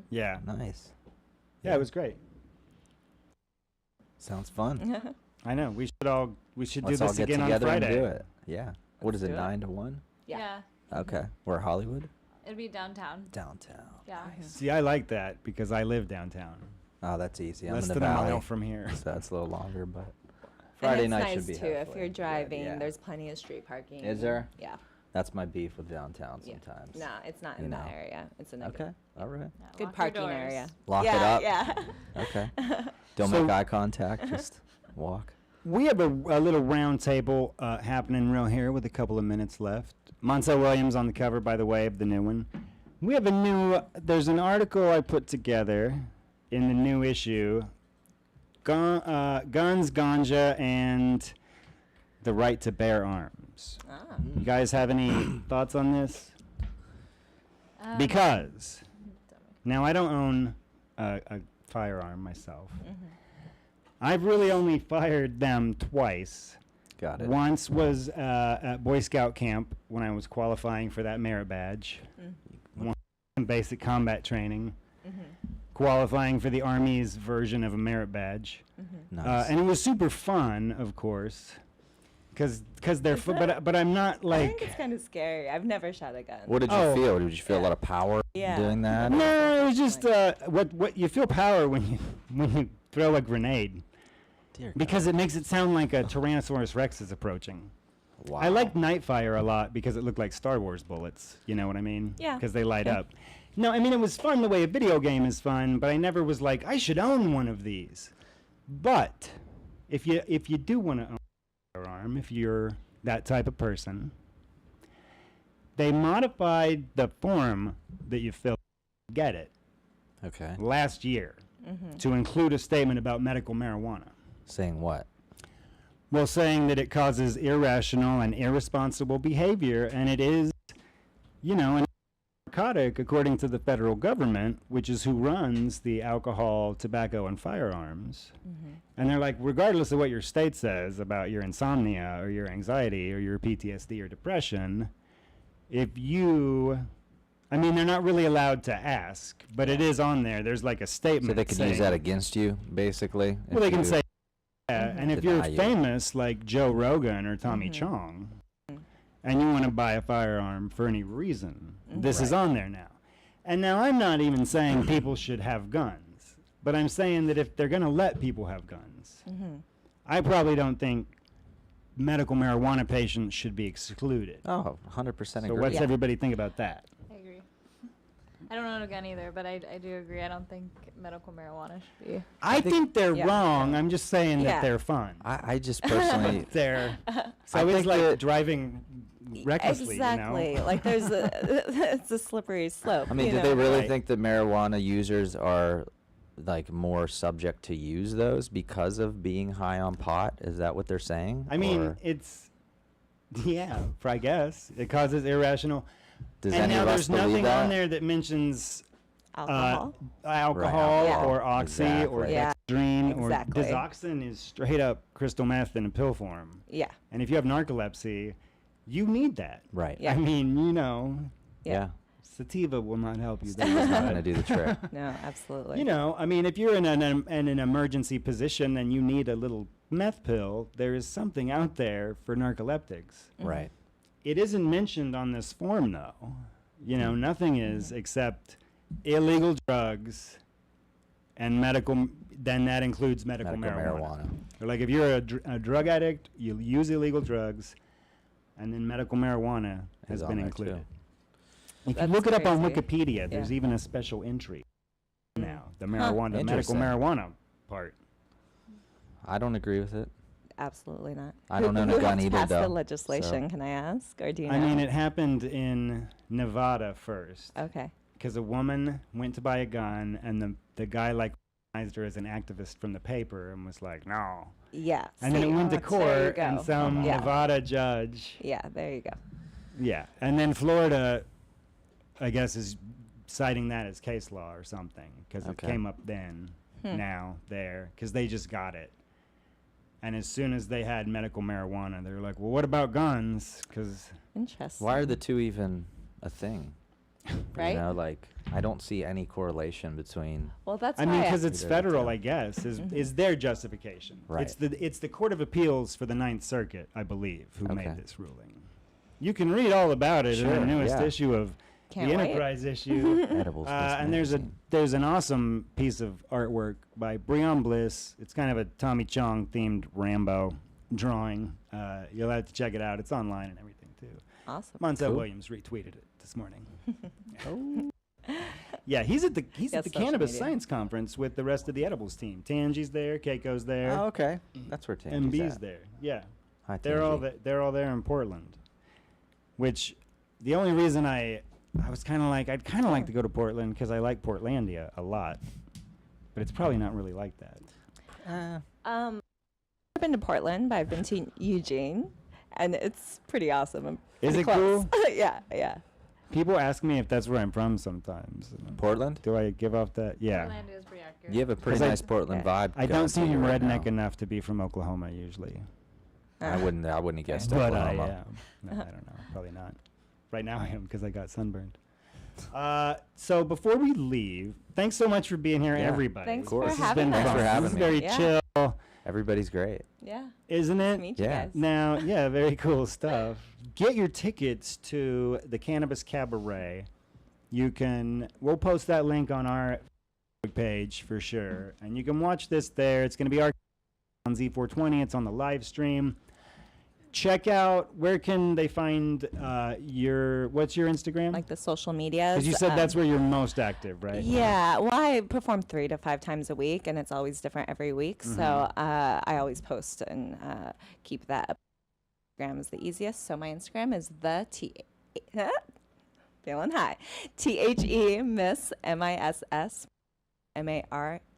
[SPEAKER 3] yeah,
[SPEAKER 10] Nice.
[SPEAKER 3] yeah, it was great.
[SPEAKER 10] Sounds fun.
[SPEAKER 3] I know we should do
[SPEAKER 10] Let's all
[SPEAKER 3] this
[SPEAKER 10] get
[SPEAKER 3] again on
[SPEAKER 10] together and
[SPEAKER 3] Friday.
[SPEAKER 10] do it. Yeah. What is
[SPEAKER 6] Let's
[SPEAKER 10] it,
[SPEAKER 6] do it.
[SPEAKER 10] 9 to 1?
[SPEAKER 6] Yeah.
[SPEAKER 10] Okay. We're Hollywood?
[SPEAKER 4] It'd be downtown.
[SPEAKER 10] Downtown.
[SPEAKER 4] Yeah.
[SPEAKER 3] See, I like that because I live downtown,
[SPEAKER 10] Oh, that's easy. I'm
[SPEAKER 3] less
[SPEAKER 10] in the
[SPEAKER 3] than a
[SPEAKER 10] valley.
[SPEAKER 3] mile from here.
[SPEAKER 10] So that's a little longer, but
[SPEAKER 6] And
[SPEAKER 10] Friday
[SPEAKER 6] it's
[SPEAKER 10] night
[SPEAKER 6] nice
[SPEAKER 10] should be
[SPEAKER 6] too. If
[SPEAKER 10] halfway.
[SPEAKER 6] you're driving,
[SPEAKER 10] Yeah.
[SPEAKER 6] there's plenty of street parking.
[SPEAKER 10] Is there?
[SPEAKER 6] Yeah.
[SPEAKER 10] That's my beef with downtown
[SPEAKER 6] Yeah.
[SPEAKER 10] sometimes.
[SPEAKER 6] No, it's not
[SPEAKER 10] You
[SPEAKER 6] in that
[SPEAKER 10] know.
[SPEAKER 6] area. It's in a
[SPEAKER 10] Okay. All right.
[SPEAKER 4] Yeah,
[SPEAKER 6] good
[SPEAKER 4] lock your
[SPEAKER 6] parking
[SPEAKER 4] doors.
[SPEAKER 6] area.
[SPEAKER 10] Lock
[SPEAKER 6] yeah,
[SPEAKER 10] it up.
[SPEAKER 6] Yeah.
[SPEAKER 10] Okay. Don't
[SPEAKER 3] So-
[SPEAKER 10] make eye contact. Just walk.
[SPEAKER 3] We have a little round table happening real here with a couple of minutes left. Montel Williams on the cover, by the way, of the new one. We have there's an article I put together in the new issue, Guns, Ganja, and the Right to Bear Arms. You guys have any thoughts on this? Because now I don't own a firearm myself. I've really only fired them twice.
[SPEAKER 7] Got it.
[SPEAKER 3] Once was at Boy Scout camp when I was qualifying for that merit badge. Some basic combat training. Qualifying for the Army's version of a merit badge.
[SPEAKER 7] Nice.
[SPEAKER 3] And it was super fun, of course. Because they're but I'm not
[SPEAKER 6] I
[SPEAKER 3] like...
[SPEAKER 6] think it's kind of scary. I've never shot a gun.
[SPEAKER 7] What did you feel? Did you feel a lot of power doing that?
[SPEAKER 3] No, it was just what you feel power when you throw a grenade.
[SPEAKER 7] Dear
[SPEAKER 3] Because
[SPEAKER 7] God.
[SPEAKER 3] it makes it sound like a Tyrannosaurus Rex is approaching.
[SPEAKER 7] Wow.
[SPEAKER 3] I like Nightfire a lot because it looked like Star Wars bullets. You know what I mean?
[SPEAKER 6] Yeah.
[SPEAKER 3] Because they light up. No, I mean, it was fun the way a video game is fun, but I never was like, I should own one of these. But if you do want to own a firearm, if you're that type of person, they modified the form that you fill to get it
[SPEAKER 7] Okay.
[SPEAKER 3] last year to include a statement about medical marijuana.
[SPEAKER 7] Saying what?
[SPEAKER 3] Well, saying that it causes irrational and irresponsible behavior, and it is, a narcotic according to the federal government, which is who runs the alcohol, tobacco, and firearms. And they're like, regardless of what your state says about your insomnia or your anxiety or your PTSD or depression, they're not really allowed to ask, but it is on there. There's like a statement.
[SPEAKER 7] So they could use
[SPEAKER 3] saying-
[SPEAKER 7] that against you, basically?
[SPEAKER 3] Well, they can say, and if you're
[SPEAKER 7] Deny you.
[SPEAKER 3] famous like Joe Rogan or Tommy Chong, and you want to buy a firearm for any reason, this is on there now. And now I'm not even saying people should have guns, but I'm saying that if they're going to let people have guns, I probably don't think medical marijuana patients should be excluded.
[SPEAKER 7] Oh, 100%
[SPEAKER 3] So
[SPEAKER 7] agree.
[SPEAKER 3] what's everybody think about that?
[SPEAKER 4] I agree. I don't own a gun either, but I do agree. I don't think medical marijuana should be.
[SPEAKER 3] I think they're
[SPEAKER 6] yeah.
[SPEAKER 3] wrong. I'm just saying that
[SPEAKER 6] Yeah.
[SPEAKER 3] they're fun.
[SPEAKER 7] I just personally...
[SPEAKER 3] They're so
[SPEAKER 7] I
[SPEAKER 3] it's
[SPEAKER 7] think
[SPEAKER 3] like
[SPEAKER 7] that-
[SPEAKER 3] driving recklessly,
[SPEAKER 6] Exactly.
[SPEAKER 3] you know?
[SPEAKER 6] Like there's it's a slippery slope.
[SPEAKER 7] I mean,
[SPEAKER 6] you
[SPEAKER 7] do
[SPEAKER 6] know?
[SPEAKER 7] they really
[SPEAKER 3] Right.
[SPEAKER 7] think that marijuana users are like more subject to use those because of being high on pot? Is that what they're saying?
[SPEAKER 3] I mean,
[SPEAKER 7] Or
[SPEAKER 3] I guess it causes irrational.
[SPEAKER 7] does
[SPEAKER 3] And
[SPEAKER 7] any
[SPEAKER 3] now
[SPEAKER 7] of us
[SPEAKER 3] there's
[SPEAKER 7] believe
[SPEAKER 3] nothing
[SPEAKER 7] that?
[SPEAKER 3] on there that mentions
[SPEAKER 6] Alcohol.
[SPEAKER 3] alcohol
[SPEAKER 6] Yeah.
[SPEAKER 3] or oxy or
[SPEAKER 7] Exactly.
[SPEAKER 6] Yeah.
[SPEAKER 3] dextrine
[SPEAKER 6] Exactly.
[SPEAKER 3] or Digoxin is straight up crystal meth in a pill form.
[SPEAKER 6] Yeah.
[SPEAKER 3] And if you have narcolepsy, you need that.
[SPEAKER 7] Right.
[SPEAKER 6] Yeah.
[SPEAKER 3] I mean,
[SPEAKER 7] Yeah.
[SPEAKER 3] sativa will not help you.
[SPEAKER 7] It's not going to
[SPEAKER 3] that
[SPEAKER 7] do the trick.
[SPEAKER 6] No, absolutely.
[SPEAKER 3] I mean, if you're in an emergency position and you need a little meth pill, there is something out there for narcoleptics.
[SPEAKER 7] Right.
[SPEAKER 3] It isn't mentioned on this form, though. Nothing is except illegal drugs and medical. Then that includes medical marijuana. Or like if you're a drug addict, you use illegal drugs, and then medical marijuana has
[SPEAKER 7] Is on
[SPEAKER 3] been
[SPEAKER 7] there,
[SPEAKER 3] included.
[SPEAKER 7] too.
[SPEAKER 3] If you
[SPEAKER 6] That's
[SPEAKER 3] look it up on
[SPEAKER 6] crazy.
[SPEAKER 3] Wikipedia, there's
[SPEAKER 6] Yeah.
[SPEAKER 3] even a special entry now. The marijuana, the medical
[SPEAKER 7] Interesting.
[SPEAKER 3] marijuana part.
[SPEAKER 7] I don't agree with it.
[SPEAKER 6] Absolutely not.
[SPEAKER 7] I don't own a
[SPEAKER 6] Who
[SPEAKER 7] gun either,
[SPEAKER 6] passed the
[SPEAKER 7] though,
[SPEAKER 6] legislation?
[SPEAKER 7] so-
[SPEAKER 6] Can I ask, or do you know?
[SPEAKER 3] I mean, it happened in Nevada first.
[SPEAKER 6] Okay.
[SPEAKER 3] Because a woman went to buy a gun, and the guy recognized her as an activist from the paper and was like, no.
[SPEAKER 6] Yeah.
[SPEAKER 3] And then it
[SPEAKER 6] see,
[SPEAKER 3] went to
[SPEAKER 6] there you
[SPEAKER 3] court, and
[SPEAKER 6] go.
[SPEAKER 3] some
[SPEAKER 6] Yeah.
[SPEAKER 3] Nevada judge.
[SPEAKER 6] Yeah. There you go.
[SPEAKER 3] Yeah. And then Florida, I guess, is citing that as case law or something, because it
[SPEAKER 7] Okay.
[SPEAKER 3] came up then, now, there, because they just got it. And as soon as they had medical marijuana, they were like, well, what about guns? Because
[SPEAKER 6] Interesting.
[SPEAKER 7] Why are the two even a thing?
[SPEAKER 6] Right?
[SPEAKER 7] I don't see any correlation between...
[SPEAKER 6] Well, that's
[SPEAKER 3] I mean,
[SPEAKER 6] why
[SPEAKER 3] because it's
[SPEAKER 7] Either of the
[SPEAKER 3] federal,
[SPEAKER 7] two.
[SPEAKER 3] I guess, is their justification.
[SPEAKER 7] Right.
[SPEAKER 3] It's the Court of Appeals for the Ninth Circuit, I believe, who
[SPEAKER 7] Okay.
[SPEAKER 3] made this ruling. You can read all about it in
[SPEAKER 7] Sure,
[SPEAKER 3] the newest
[SPEAKER 7] yeah.
[SPEAKER 3] issue of
[SPEAKER 6] Can't
[SPEAKER 3] the
[SPEAKER 6] wait.
[SPEAKER 3] Enterprise issue.
[SPEAKER 7] Edibles.
[SPEAKER 3] And there's an awesome piece of artwork by Breon Bliss. It's kind of a Tommy Chong themed Rambo drawing. You'll have to check it out. It's online and everything too.
[SPEAKER 6] awesome.
[SPEAKER 3] Montel
[SPEAKER 7] Cool.
[SPEAKER 3] Williams retweeted it this morning. Yeah, he's at the
[SPEAKER 6] Yes, social
[SPEAKER 3] Cannabis
[SPEAKER 6] media.
[SPEAKER 3] Science Conference with the rest of the edibles team. Tangi's there, Keiko's there,
[SPEAKER 7] Oh, okay. That's where
[SPEAKER 3] and
[SPEAKER 7] Tangi's
[SPEAKER 3] B's
[SPEAKER 7] at.
[SPEAKER 3] there. Yeah,
[SPEAKER 7] Hi,
[SPEAKER 3] they're all
[SPEAKER 7] Tangi.
[SPEAKER 3] they're all there in Portland. Which, the only reason I was kind of like I'd kind of like to go to Portland because I like Portlandia a lot, but it's probably not really like that.
[SPEAKER 6] I've been to Portland, but I've been to Eugene, and it's pretty awesome. I'm
[SPEAKER 3] Is
[SPEAKER 6] pretty
[SPEAKER 3] it cool?
[SPEAKER 6] close. Yeah.
[SPEAKER 3] People ask me if that's where I'm from sometimes.
[SPEAKER 7] Portland?
[SPEAKER 3] Do I give off that? Yeah.
[SPEAKER 4] Portlandia is pretty accurate.
[SPEAKER 7] You have a pretty
[SPEAKER 3] 'Cause I-
[SPEAKER 7] nice Portland vibe.
[SPEAKER 3] I
[SPEAKER 7] going
[SPEAKER 3] don't
[SPEAKER 7] to
[SPEAKER 3] seem
[SPEAKER 7] you right
[SPEAKER 3] redneck
[SPEAKER 7] now.
[SPEAKER 3] enough to be from Oklahoma usually.
[SPEAKER 7] I wouldn't have guessed
[SPEAKER 3] But I
[SPEAKER 7] Oklahoma.
[SPEAKER 3] am. No, I don't know. Probably not. Right now I am because I got sunburned. So before we leave, thanks so much for being here,
[SPEAKER 7] Yeah.
[SPEAKER 3] everybody.
[SPEAKER 6] Thanks
[SPEAKER 7] course.
[SPEAKER 6] for
[SPEAKER 3] This has
[SPEAKER 6] having
[SPEAKER 3] been
[SPEAKER 6] us.
[SPEAKER 7] Thanks for
[SPEAKER 3] fun.
[SPEAKER 7] having
[SPEAKER 3] This is
[SPEAKER 7] me.
[SPEAKER 3] very
[SPEAKER 6] Yeah.
[SPEAKER 3] chill,
[SPEAKER 7] Everybody's great.
[SPEAKER 6] Yeah.
[SPEAKER 3] isn't
[SPEAKER 6] Nice
[SPEAKER 3] it?
[SPEAKER 6] to meet you
[SPEAKER 7] Yeah.
[SPEAKER 6] guys.
[SPEAKER 3] Now, yeah, very cool stuff. Get your tickets to the Cannabis Cabaret. We'll post that link on our Facebook page for sure. And you can watch this there. It's going to be on Z420. It's on the live stream. Check out, where can they find what's your Instagram?
[SPEAKER 6] Like the social media.
[SPEAKER 3] Because you said that's where you're most active, right?
[SPEAKER 6] Yeah, well, I perform 3 to 5 times a week, and it's always different every week. So I always post and keep that up. Instagram is the easiest. So my Instagram is feeling high, THE Miss MISS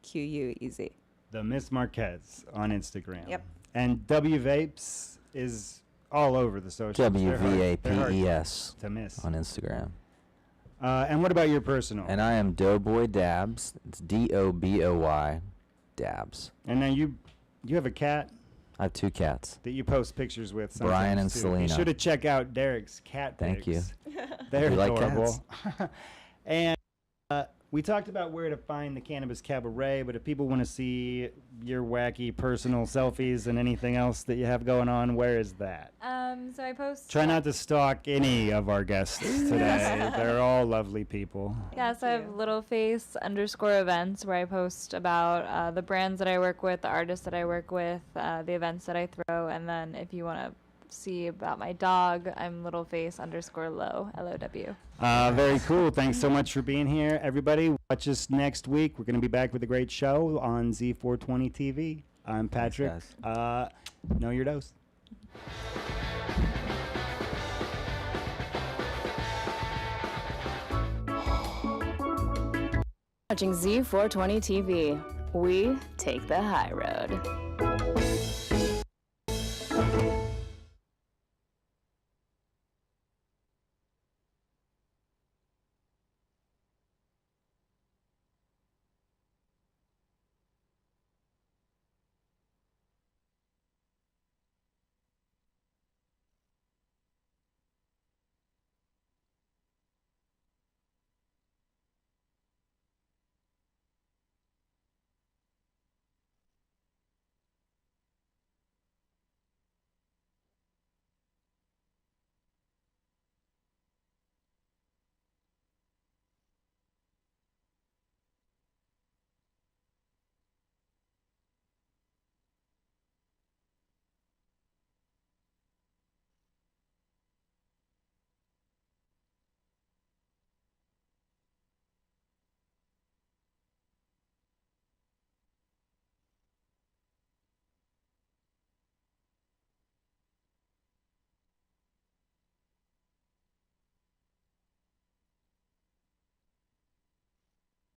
[SPEAKER 6] MARQUEZ.
[SPEAKER 3] The Miss Marquez on Instagram.
[SPEAKER 6] Yep.
[SPEAKER 3] And W Vapes is all over the socials. They're hard
[SPEAKER 7] WVAPES
[SPEAKER 3] to miss.
[SPEAKER 7] on Instagram.
[SPEAKER 3] And what about your personal?
[SPEAKER 7] And I am Doughboy Dabs. It's DOBOY Dabs.
[SPEAKER 3] And now you have a cat
[SPEAKER 7] I have 2 cats.
[SPEAKER 3] that you post pictures with.
[SPEAKER 7] Brian
[SPEAKER 3] sometimes,
[SPEAKER 7] and
[SPEAKER 3] too. You
[SPEAKER 7] Selena.
[SPEAKER 3] should have checked out Derek's cat
[SPEAKER 7] Thank you.
[SPEAKER 3] pics. They're
[SPEAKER 7] You like
[SPEAKER 3] adorable. And we talked about where to find the Cannabis Cabaret, but if people want to see your wacky personal selfies and anything else that you have going on, where is that?
[SPEAKER 4] So I post.
[SPEAKER 3] Try not to stalk any of our guests today. They're all lovely people.
[SPEAKER 4] Yeah, so I have littleface_events where I post about the brands that I work with, the artists that I work with, the events that I throw, and then if you want to see about my dog, I'm littleface_low, LOW.
[SPEAKER 3] Very cool. Thanks so much for being here, everybody. Watch us next week. We're going to be back with a great show on Z420 TV. I'm Patrick. Know your dose.
[SPEAKER 1] Watching Z420 TV, we take the high road.